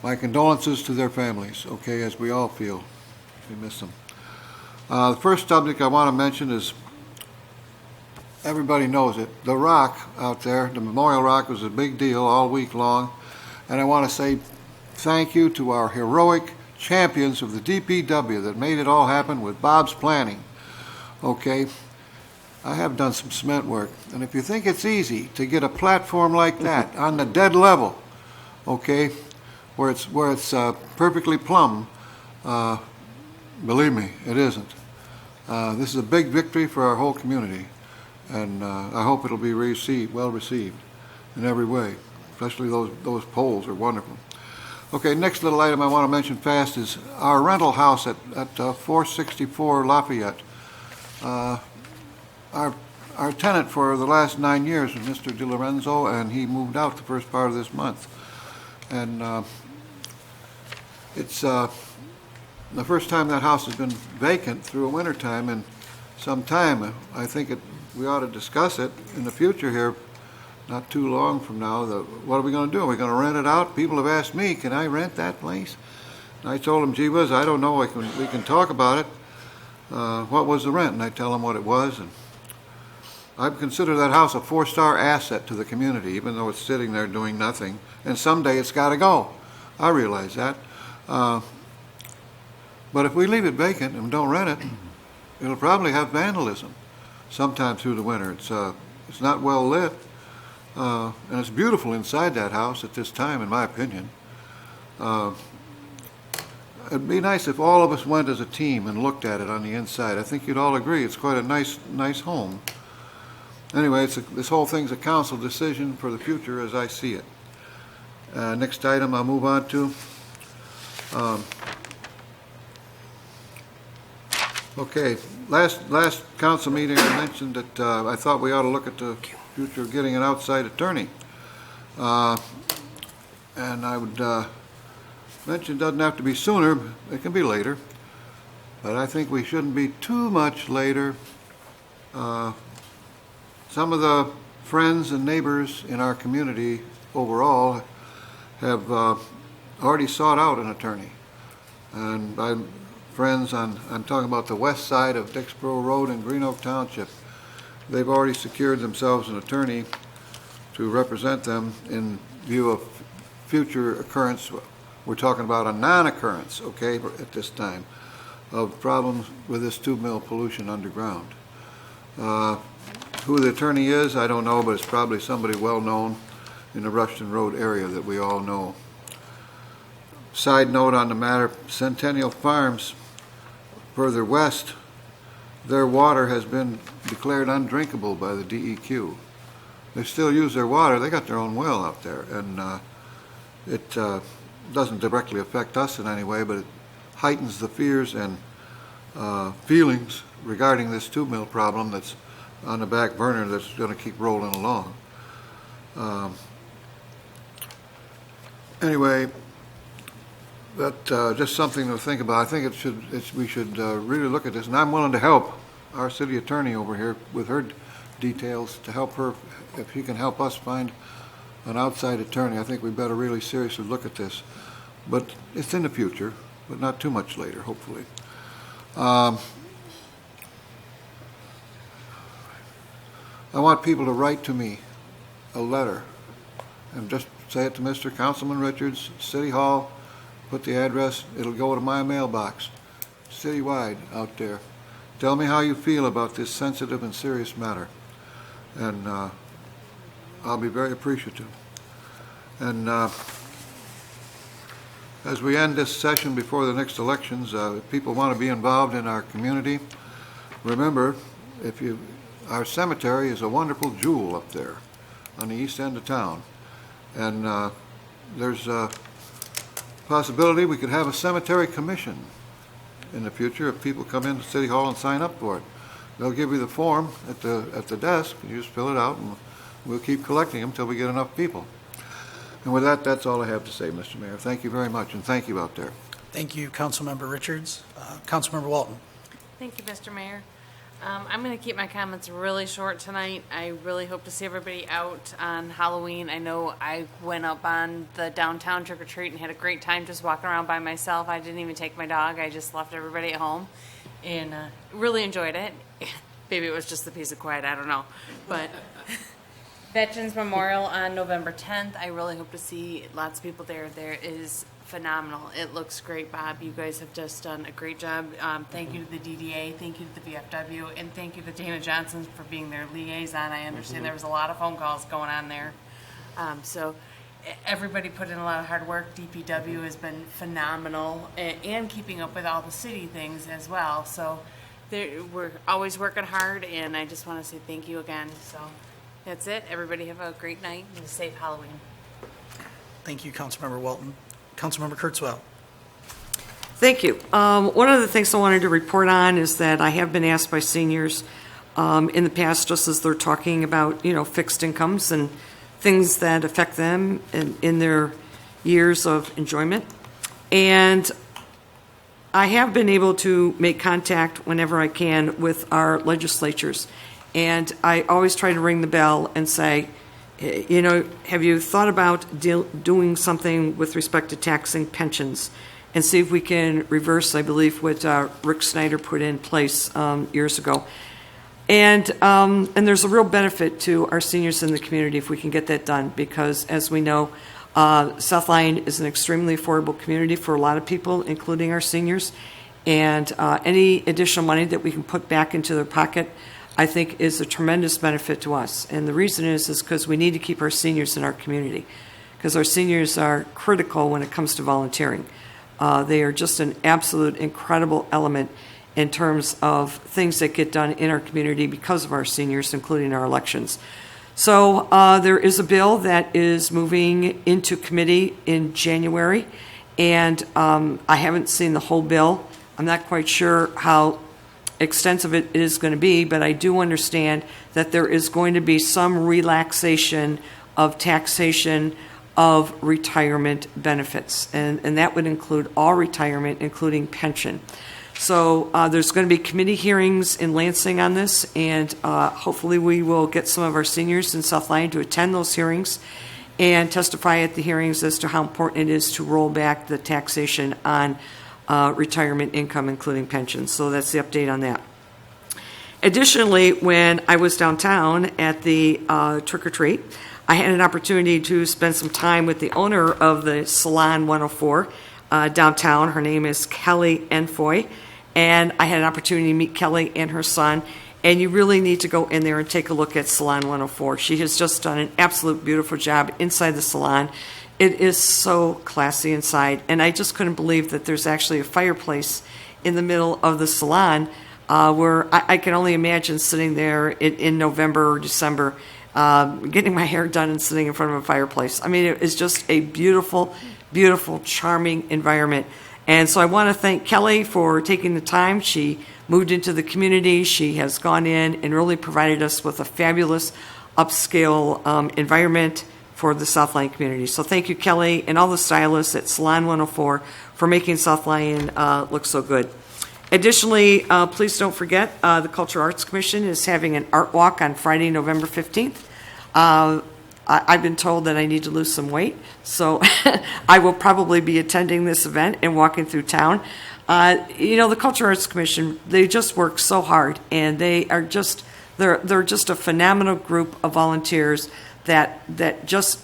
My condolences to their families, okay, as we all feel. We miss them. The first subject I want to mention is, everybody knows it, the rock out there, the Memorial Rock, was a big deal all week long. And I want to say thank you to our heroic champions of the DPW that made it all happen with Bob's planning. Okay, I have done some cement work, and if you think it's easy to get a platform like that on the dead level, okay, where it's perfectly plumb, believe me, it isn't. This is a big victory for our whole community, and I hope it'll be well received in every way. Especially those poles are wonderful. Okay, next little item I want to mention fast is our rental house at 464 Lafayette. Our tenant for the last 9 years was Mr. DiLorenzo, and he moved out the first part of this month. And it's the first time that house has been vacant through a winter time in some time. I think we ought to discuss it in the future here. Not too long from now, what are we going to do? Are we going to rent it out? People have asked me, can I rent that place? And I told them, gee whiz, I don't know, we can talk about it. What was the rent? And I tell them what it was. And I consider that house a 4-star asset to the community, even though it's sitting there doing nothing. And someday it's got to go. I realize that. But if we leave it vacant and don't rent it, it'll probably have vandalism sometime through the winter. It's not well lit. And it's beautiful inside that house at this time, in my opinion. It'd be nice if all of us went as a team and looked at it on the inside. I think you'd all agree it's quite a nice home. Anyway, this whole thing's a council decision for the future as I see it. Next item I'll move on to. Okay, last council meeting I mentioned that I thought we ought to look at the future of getting an outside attorney. And I would mention it doesn't have to be sooner, it can be later. But I think we shouldn't be too much later. Some of the friends and neighbors in our community overall have already sought out an attorney. And I'm friends I'm talking about the west side of Dixboro Road in Green Oak Township. They've already secured themselves an attorney to represent them in view of future occurrence. We're talking about a non-occurrence, okay, at this time, of problems with this tube mill pollution underground. Who the attorney is, I don't know, but it's probably somebody well-known in the Rushton Road area that we all know. Side note on the matter, Centennial Farms, further west, their water has been declared undrinkable by the DEQ. They still use their water. They got their own well out there, and it doesn't directly affect us in any way, but it heightens the fears and feelings regarding this tube mill problem that's on the back burner that's going to keep rolling along. Anyway, that just something to think about. I think we should really look at this, and I'm willing to help our city attorney over here with her details to help her if she can help us find an outside attorney. I think we better really seriously look at this, but it's in the future, but not too much later, hopefully. I want people to write to me a letter and just say it to Mr. Councilman Richards, City Hall, put the address, it'll go to my mailbox, citywide out there. Tell me how you feel about this sensitive and serious matter, and I'll be very appreciative. And as we end this session before the next elections, if people want to be involved in our community, remember, our cemetery is a wonderful jewel up there on the east end of town. And there's a possibility we could have a cemetery commission in the future if people come into City Hall and sign up for it. They'll give you the form at the desk, you just fill it out, and we'll keep collecting them until we get enough people. And with that, that's all I have to say, Mr. Mayor. Thank you very much, and thank you out there. Thank you, Councilmember Richards. Councilmember Walton. Thank you, Mr. Mayor. I'm going to keep my comments really short tonight. I really hope to see everybody out on Halloween. I know I went up on the downtown trick-or-treat and had a great time just walking around by myself. I didn't even take my dog. I just left everybody at home and really enjoyed it. Maybe it was just the peace of quiet. I don't know. But Veterans Memorial on November 10th. I really hope to see lots of people there. There is phenomenal. It looks great, Bob. You guys have just done a great job. Thank you to the DDA, thank you to the VFW, and thank you to Dana Johnson for being their liaison. I understand there was a lot of phone calls going on there. So everybody put in a lot of hard work. DPW has been phenomenal and keeping up with all the city things as well. So we're always working hard, and I just want to say thank you again. So that's it. Everybody have a great night and a safe Halloween. Thank you, Councilmember Walton. Councilmember Kurtzwell. Thank you. One of the things I wanted to report on is that I have been asked by seniors in the past, just as they're talking about, fixed incomes and things that affect them in their years of enjoyment. And I have been able to make contact whenever I can with our legislatures. And I always try to ring the bell and say, have you thought about doing something with respect to taxing pensions and see if we can reverse, I believe, what Rick Snyder put in place years ago. And there's a real benefit to our seniors in the community if we can get that done, because as we know, South Lyon is an extremely affordable community for a lot of people, including our seniors. And any additional money that we can put back into their pocket, I think, is a tremendous benefit to us. And the reason is because we need to keep our seniors in our community, because our seniors are critical when it comes to volunteering. They are just an absolute incredible element in terms of things that get done in our community because of our seniors, including our elections. So there is a bill that is moving into committee in January, and I haven't seen the whole bill. I'm not quite sure how extensive it is going to be, but I do understand that there is going to be some relaxation of taxation of retirement benefits, and that would include all retirement, including pension. So there's going to be committee hearings in Lansing on this, and hopefully we will get some of our seniors in South Lyon to attend those hearings and testify at the hearings as to how important it is to roll back the taxation on retirement income, including pensions. So that's the update on that. Additionally, when I was downtown at the trick or treat, I had an opportunity to spend some time with the owner of the Salon 104 downtown. Her name is Kelly Enfoy, and I had an opportunity to meet Kelly and her son. And you really need to go in there and take a look at Salon 104. She has just done an absolute beautiful job inside the salon. It is so classy inside, and I just couldn't believe that there's actually a fireplace in the middle of the salon where I can only imagine sitting there in November or December, getting my hair done and sitting in front of a fireplace. I mean, it is just a beautiful, beautiful, charming environment. And so I want to thank Kelly for taking the time. She moved into the community. She has gone in and really provided us with a fabulous upscale environment for the South Lyon community. So thank you, Kelly, and all the stylists at Salon 104 for making South Lyon look so good. Additionally, please don't forget, the Cultural Arts Commission is having an art walk on Friday, November 15th. I've been told that I need to lose some weight, so I will probably be attending this event and walking through town. The Cultural Arts Commission, they just work so hard, and they're just a phenomenal group of volunteers that just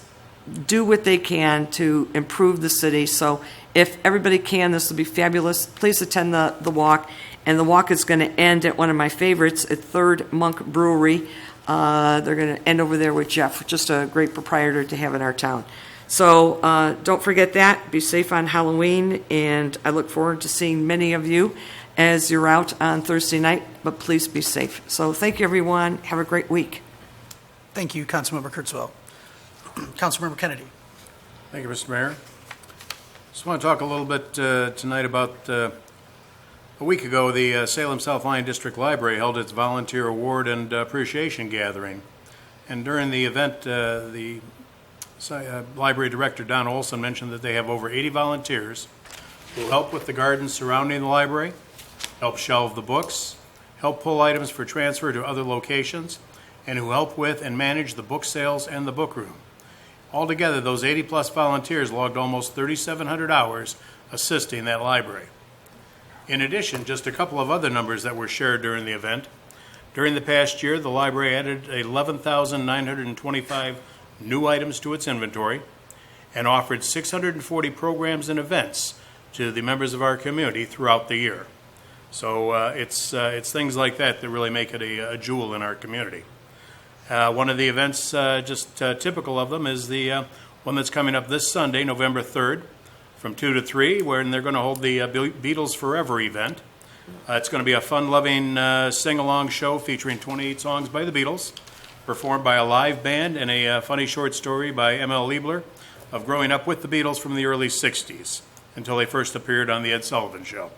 do what they can to improve the city. So if everybody can, this will be fabulous. Please attend the walk, and the walk is going to end at one of my favorites, at Third Monk Brewery. They're going to end over there with Jeff, just a great proprietor to have in our town. So don't forget that. Be safe on Halloween, and I look forward to seeing many of you as you're out on Thursday night, but please be safe. So thank you, everyone. Have a great week. Thank you, Councilmember Kurtzwell. Councilmember Kennedy. Thank you, Mr. Mayor. Just want to talk a little bit tonight about a week ago, the Salem South Lyon District Library held its volunteer award and appreciation gathering. And during the event, the library director, Don Olson, mentioned that they have over 80 volunteers who help with the gardens surrounding the library, help shelve the books, help pull items for transfer to other locations, and who help with and manage the book sales and the book room. Altogether, those 80-plus volunteers logged almost 3,700 hours assisting that library. In addition, just a couple of other numbers that were shared during the event. During the past year, the library added 11,925 new items to its inventory and offered 640 programs and events to the members of our community throughout the year. So it's things like that that really make it a jewel in our community. One of the events, typical of them, is the one that's coming up this Sunday, November 3rd, from 2 to 3, where they're going to hold the Beatles Forever event. It's going to be a fun-loving sing-along show featuring 28 songs by the Beatles, performed by a live band, and a funny short story by M.L. Liebler of growing up with the Beatles from the early 60s until they first appeared on The Ed Sullivan Show.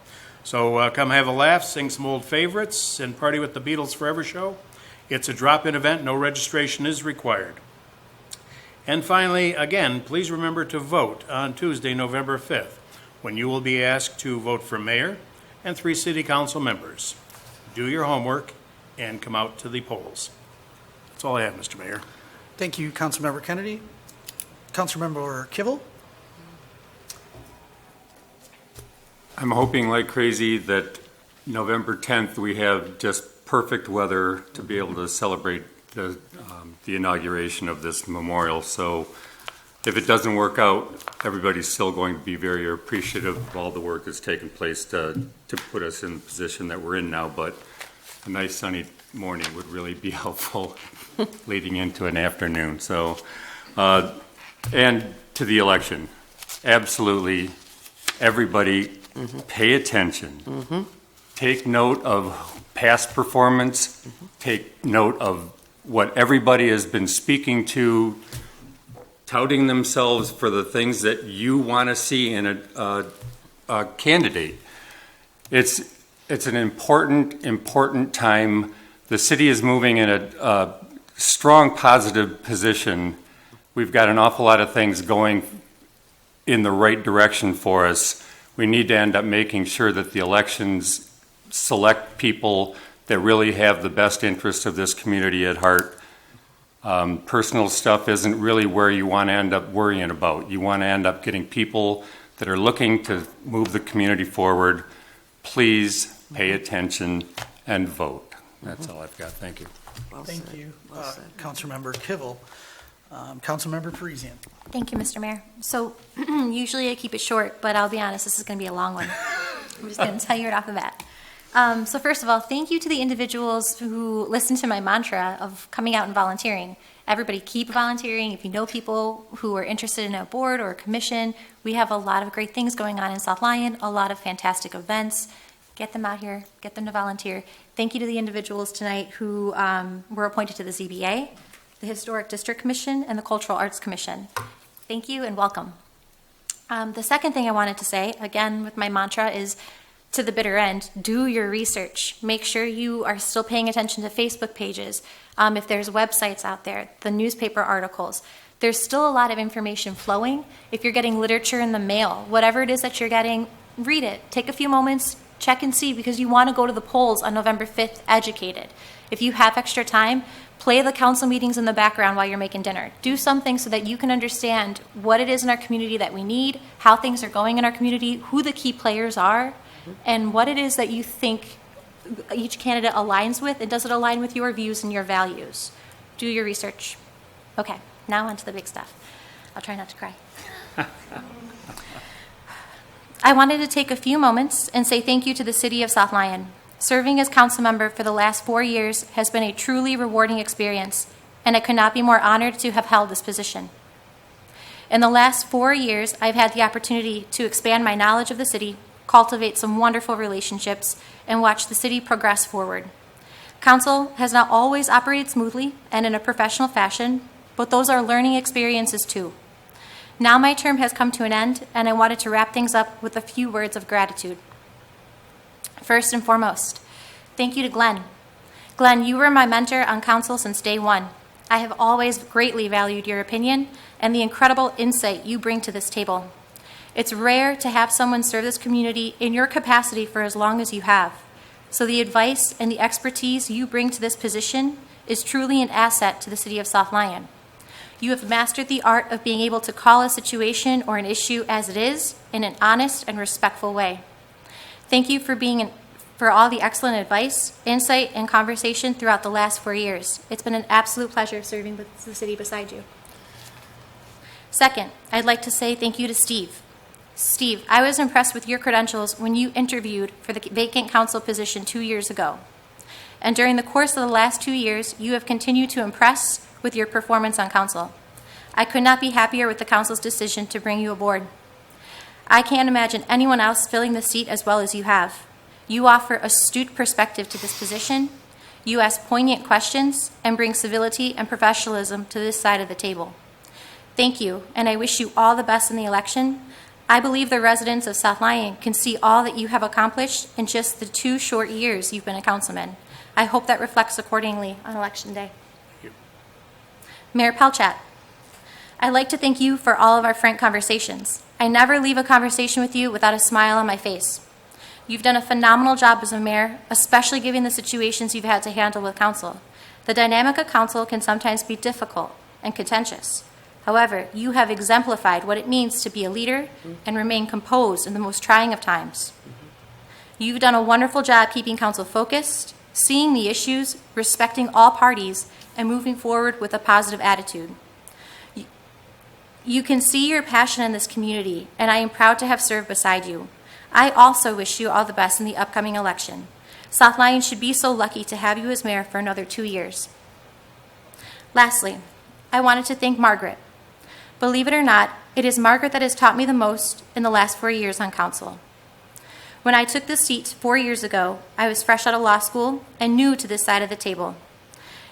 So come have a laugh, sing some old favorites, and party with the Beatles Forever show. It's a drop-in event. No registration is required. And finally, again, please remember to vote on Tuesday, November 5th, when you will be asked to vote for mayor and 3 city council members. Do your homework and come out to the polls. That's all I have, Mr. Mayor. Thank you, Councilmember Kennedy. Councilmember Kivel. I'm hoping like crazy that November 10th we have just perfect weather to be able to celebrate the inauguration of this memorial. So if it doesn't work out, everybody's still going to be very appreciative of all the work that's taken place to put us in the position that we're in now. But a nice sunny morning would really be helpful leading into an afternoon. So, and to the election, absolutely everybody pay attention. Take note of past performance. Take note of what everybody has been speaking to, touting themselves for the things that you want to see in a candidate. It's an important time. The city is moving in a strong positive position. We've got an awful lot of things going in the right direction for us. We need to end up making sure that the elections select people that really have the best interest of this community at heart. Personal stuff isn't really where you want to end up worrying about. You want to end up getting people that are looking to move the community forward, please pay attention and vote. That's all I've got. Thank you. Thank you, Councilmember Kivel. Councilmember Parisian. Thank you, Mr. Mayor. So usually I keep it short, but I'll be honest, this is going to be a long one. I'm just going to tell you right off the bat. So first of all, thank you to the individuals who listened to my mantra of coming out and volunteering. Everybody keep volunteering. If you know people who are interested in a board or a commission, we have a lot of great things going on in South Lyon, a lot of fantastic events. Get them out here, get them to volunteer. Thank you to the individuals tonight who were appointed to the ZBA, the Historic District Commission, and the Cultural Arts Commission. Thank you and welcome. The second thing I wanted to say, again with my mantra, is to the bitter end, do your research. Make sure you are still paying attention to Facebook pages. If there's websites out there, the newspaper articles, there's still a lot of information flowing. If you're getting literature in the mail, whatever it is that you're getting, read it. Take a few moments, check and see, because you want to go to the polls on November 5th educated. If you have extra time, play the council meetings in the background while you're making dinner. Do something so that you can understand what it is in our community that we need, how things are going in our community, who the key players are, and what it is that you think each candidate aligns with, and does it align with your views and your values. Do your research. Okay, now on to the big stuff. I'll try not to cry. I wanted to take a few moments and say thank you to the City of South Lyon. Serving as council member for the last 4 years has been a truly rewarding experience, and I could not be more honored to have held this position. In the last 4 years, I've had the opportunity to expand my knowledge of the city, cultivate some wonderful relationships, and watch the city progress forward. Council has not always operated smoothly and in a professional fashion, but those are learning experiences too. Now my term has come to an end, and I wanted to wrap things up with a few words of gratitude. First and foremost, thank you to Glenn. Glenn, you were my mentor on council since day one. I have always greatly valued your opinion and the incredible insight you bring to this table. It's rare to have someone serve this community in your capacity for as long as you have. So the advice and the expertise you bring to this position is truly an asset to the City of South Lyon. You have mastered the art of being able to call a situation or an issue as it is in an honest and respectful way. Thank you for all the excellent advice, insight, and conversation throughout the last 4 years. It's been an absolute pleasure serving with the city beside you. Second, I'd like to say thank you to Steve. Steve, I was impressed with your credentials when you interviewed for the vacant council position 2 years ago. And during the course of the last 2 years, you have continued to impress with your performance on council. I could not be happier with the council's decision to bring you aboard. I can't imagine anyone else filling the seat as well as you have. You offer astute perspective to this position. You ask poignant questions and bring civility and professionalism to this side of the table. Thank you, and I wish you all the best in the election. I believe the residents of South Lyon can see all that you have accomplished in just the 2 short years you've been a councilman. I hope that reflects accordingly on Election Day. Mayor Pelchat, I'd like to thank you for all of our frank conversations. I never leave a conversation with you without a smile on my face. You've done a phenomenal job as a mayor, especially given the situations you've had to handle with council. The dynamic of council can sometimes be difficult and contentious. However, you have exemplified what it means to be a leader and remain composed in the most trying of times. You've done a wonderful job keeping council focused, seeing the issues, respecting all parties, and moving forward with a positive attitude. You can see your passion in this community, and I am proud to have served beside you. I also wish you all the best in the upcoming election. South Lyon should be so lucky to have you as mayor for another 2 years. Lastly, I wanted to thank Margaret. Believe it or not, it is Margaret that has taught me the most in the last 4 years on council. When I took this seat 4 years ago, I was fresh out of law school and new to this side of the table.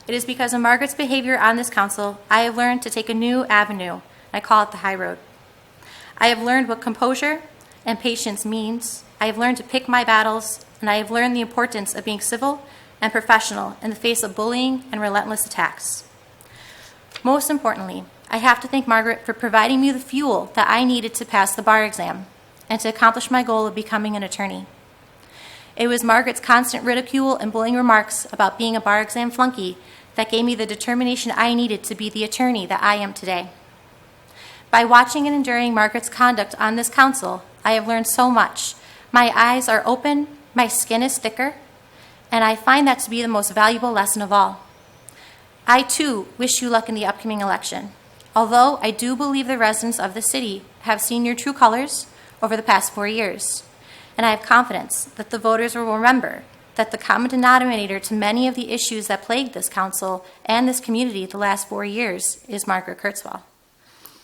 It is because of Margaret's behavior on this council, I have learned to take a new avenue. I call it the high road. I have learned what composure and patience means. I have learned to pick my battles, and I have learned the importance of being civil and professional in the face of bullying and relentless attacks. Most importantly, I have to thank Margaret for providing me the fuel that I needed to pass the bar exam and to accomplish my goal of becoming an attorney. It was Margaret's constant ridicule and bullying remarks about being a bar exam flunky that gave me the determination I needed to be the attorney that I am today. By watching and enduring Margaret's conduct on this council, I have learned so much. My eyes are open, my skin is thicker, and I find that to be the most valuable lesson of all. I, too, wish you luck in the upcoming election. Although I do believe the residents of the city have seen your true colors over the past 4 years, and I have confidence that the voters will remember that the common denominator to many of the issues that plagued this council and this community the last 4 years is Margaret Kurtzwell.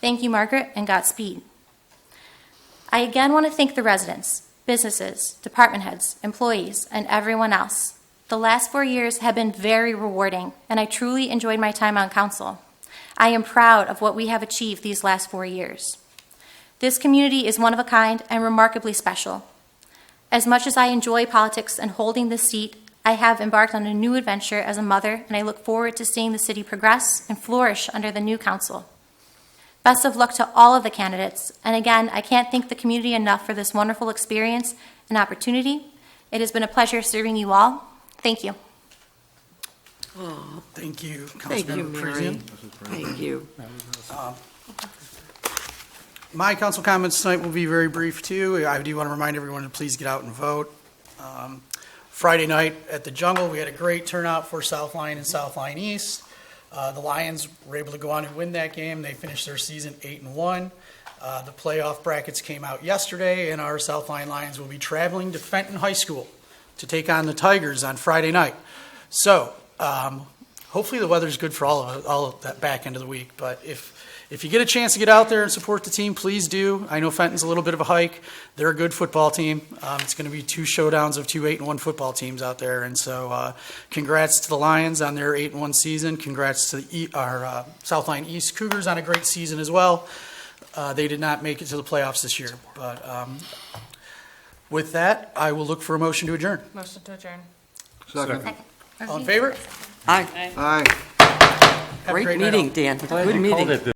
Thank you, Margaret, and Godspeed. I again want to thank the residents, businesses, department heads, employees, and everyone else. The last 4 years have been very rewarding, and I truly enjoyed my time on council. I am proud of what we have achieved these last 4 years. This community is one of a kind and remarkably special. As much as I enjoy politics and holding this seat, I have embarked on a new adventure as a mother, and I look forward to seeing the city progress and flourish under the new council. Best of luck to all of the candidates, and again, I can't thank the community enough for this wonderful experience and opportunity. It has been a pleasure serving you all. Thank you. Oh, Thank you, thank you, Councilmember Mary. Parisian. Thank you. My council comments tonight will be very brief, too. I do want to remind everyone to please get out and vote. Friday night at the Jungle, we had a great turnout for South Lyon and South Lyon East. The Lions were able to go on and win that game. They finished their season 8-1. The playoff brackets came out yesterday, and our South Lyon Lions will be traveling to Fenton High School to take on the Tigers on Friday night. So hopefully the weather's good for all of that back end of the week. But if you get a chance to get out there and support the team, please do. I know Fenton's a little bit of a hike. They're a good football team. It's going to be 2 showdowns of 2 8-1 football teams out there. And so congrats to the Lions on their 8-1 season. Congrats to our South Lyon East Cougars on a great season as well. They did not make it to the playoffs this year. But with that, I will look for a motion to adjourn. Motion to adjourn. Second. All in favor? Aye. Aye. Have a Great great night, meeting, all. Dan. Glad Good you meeting. called it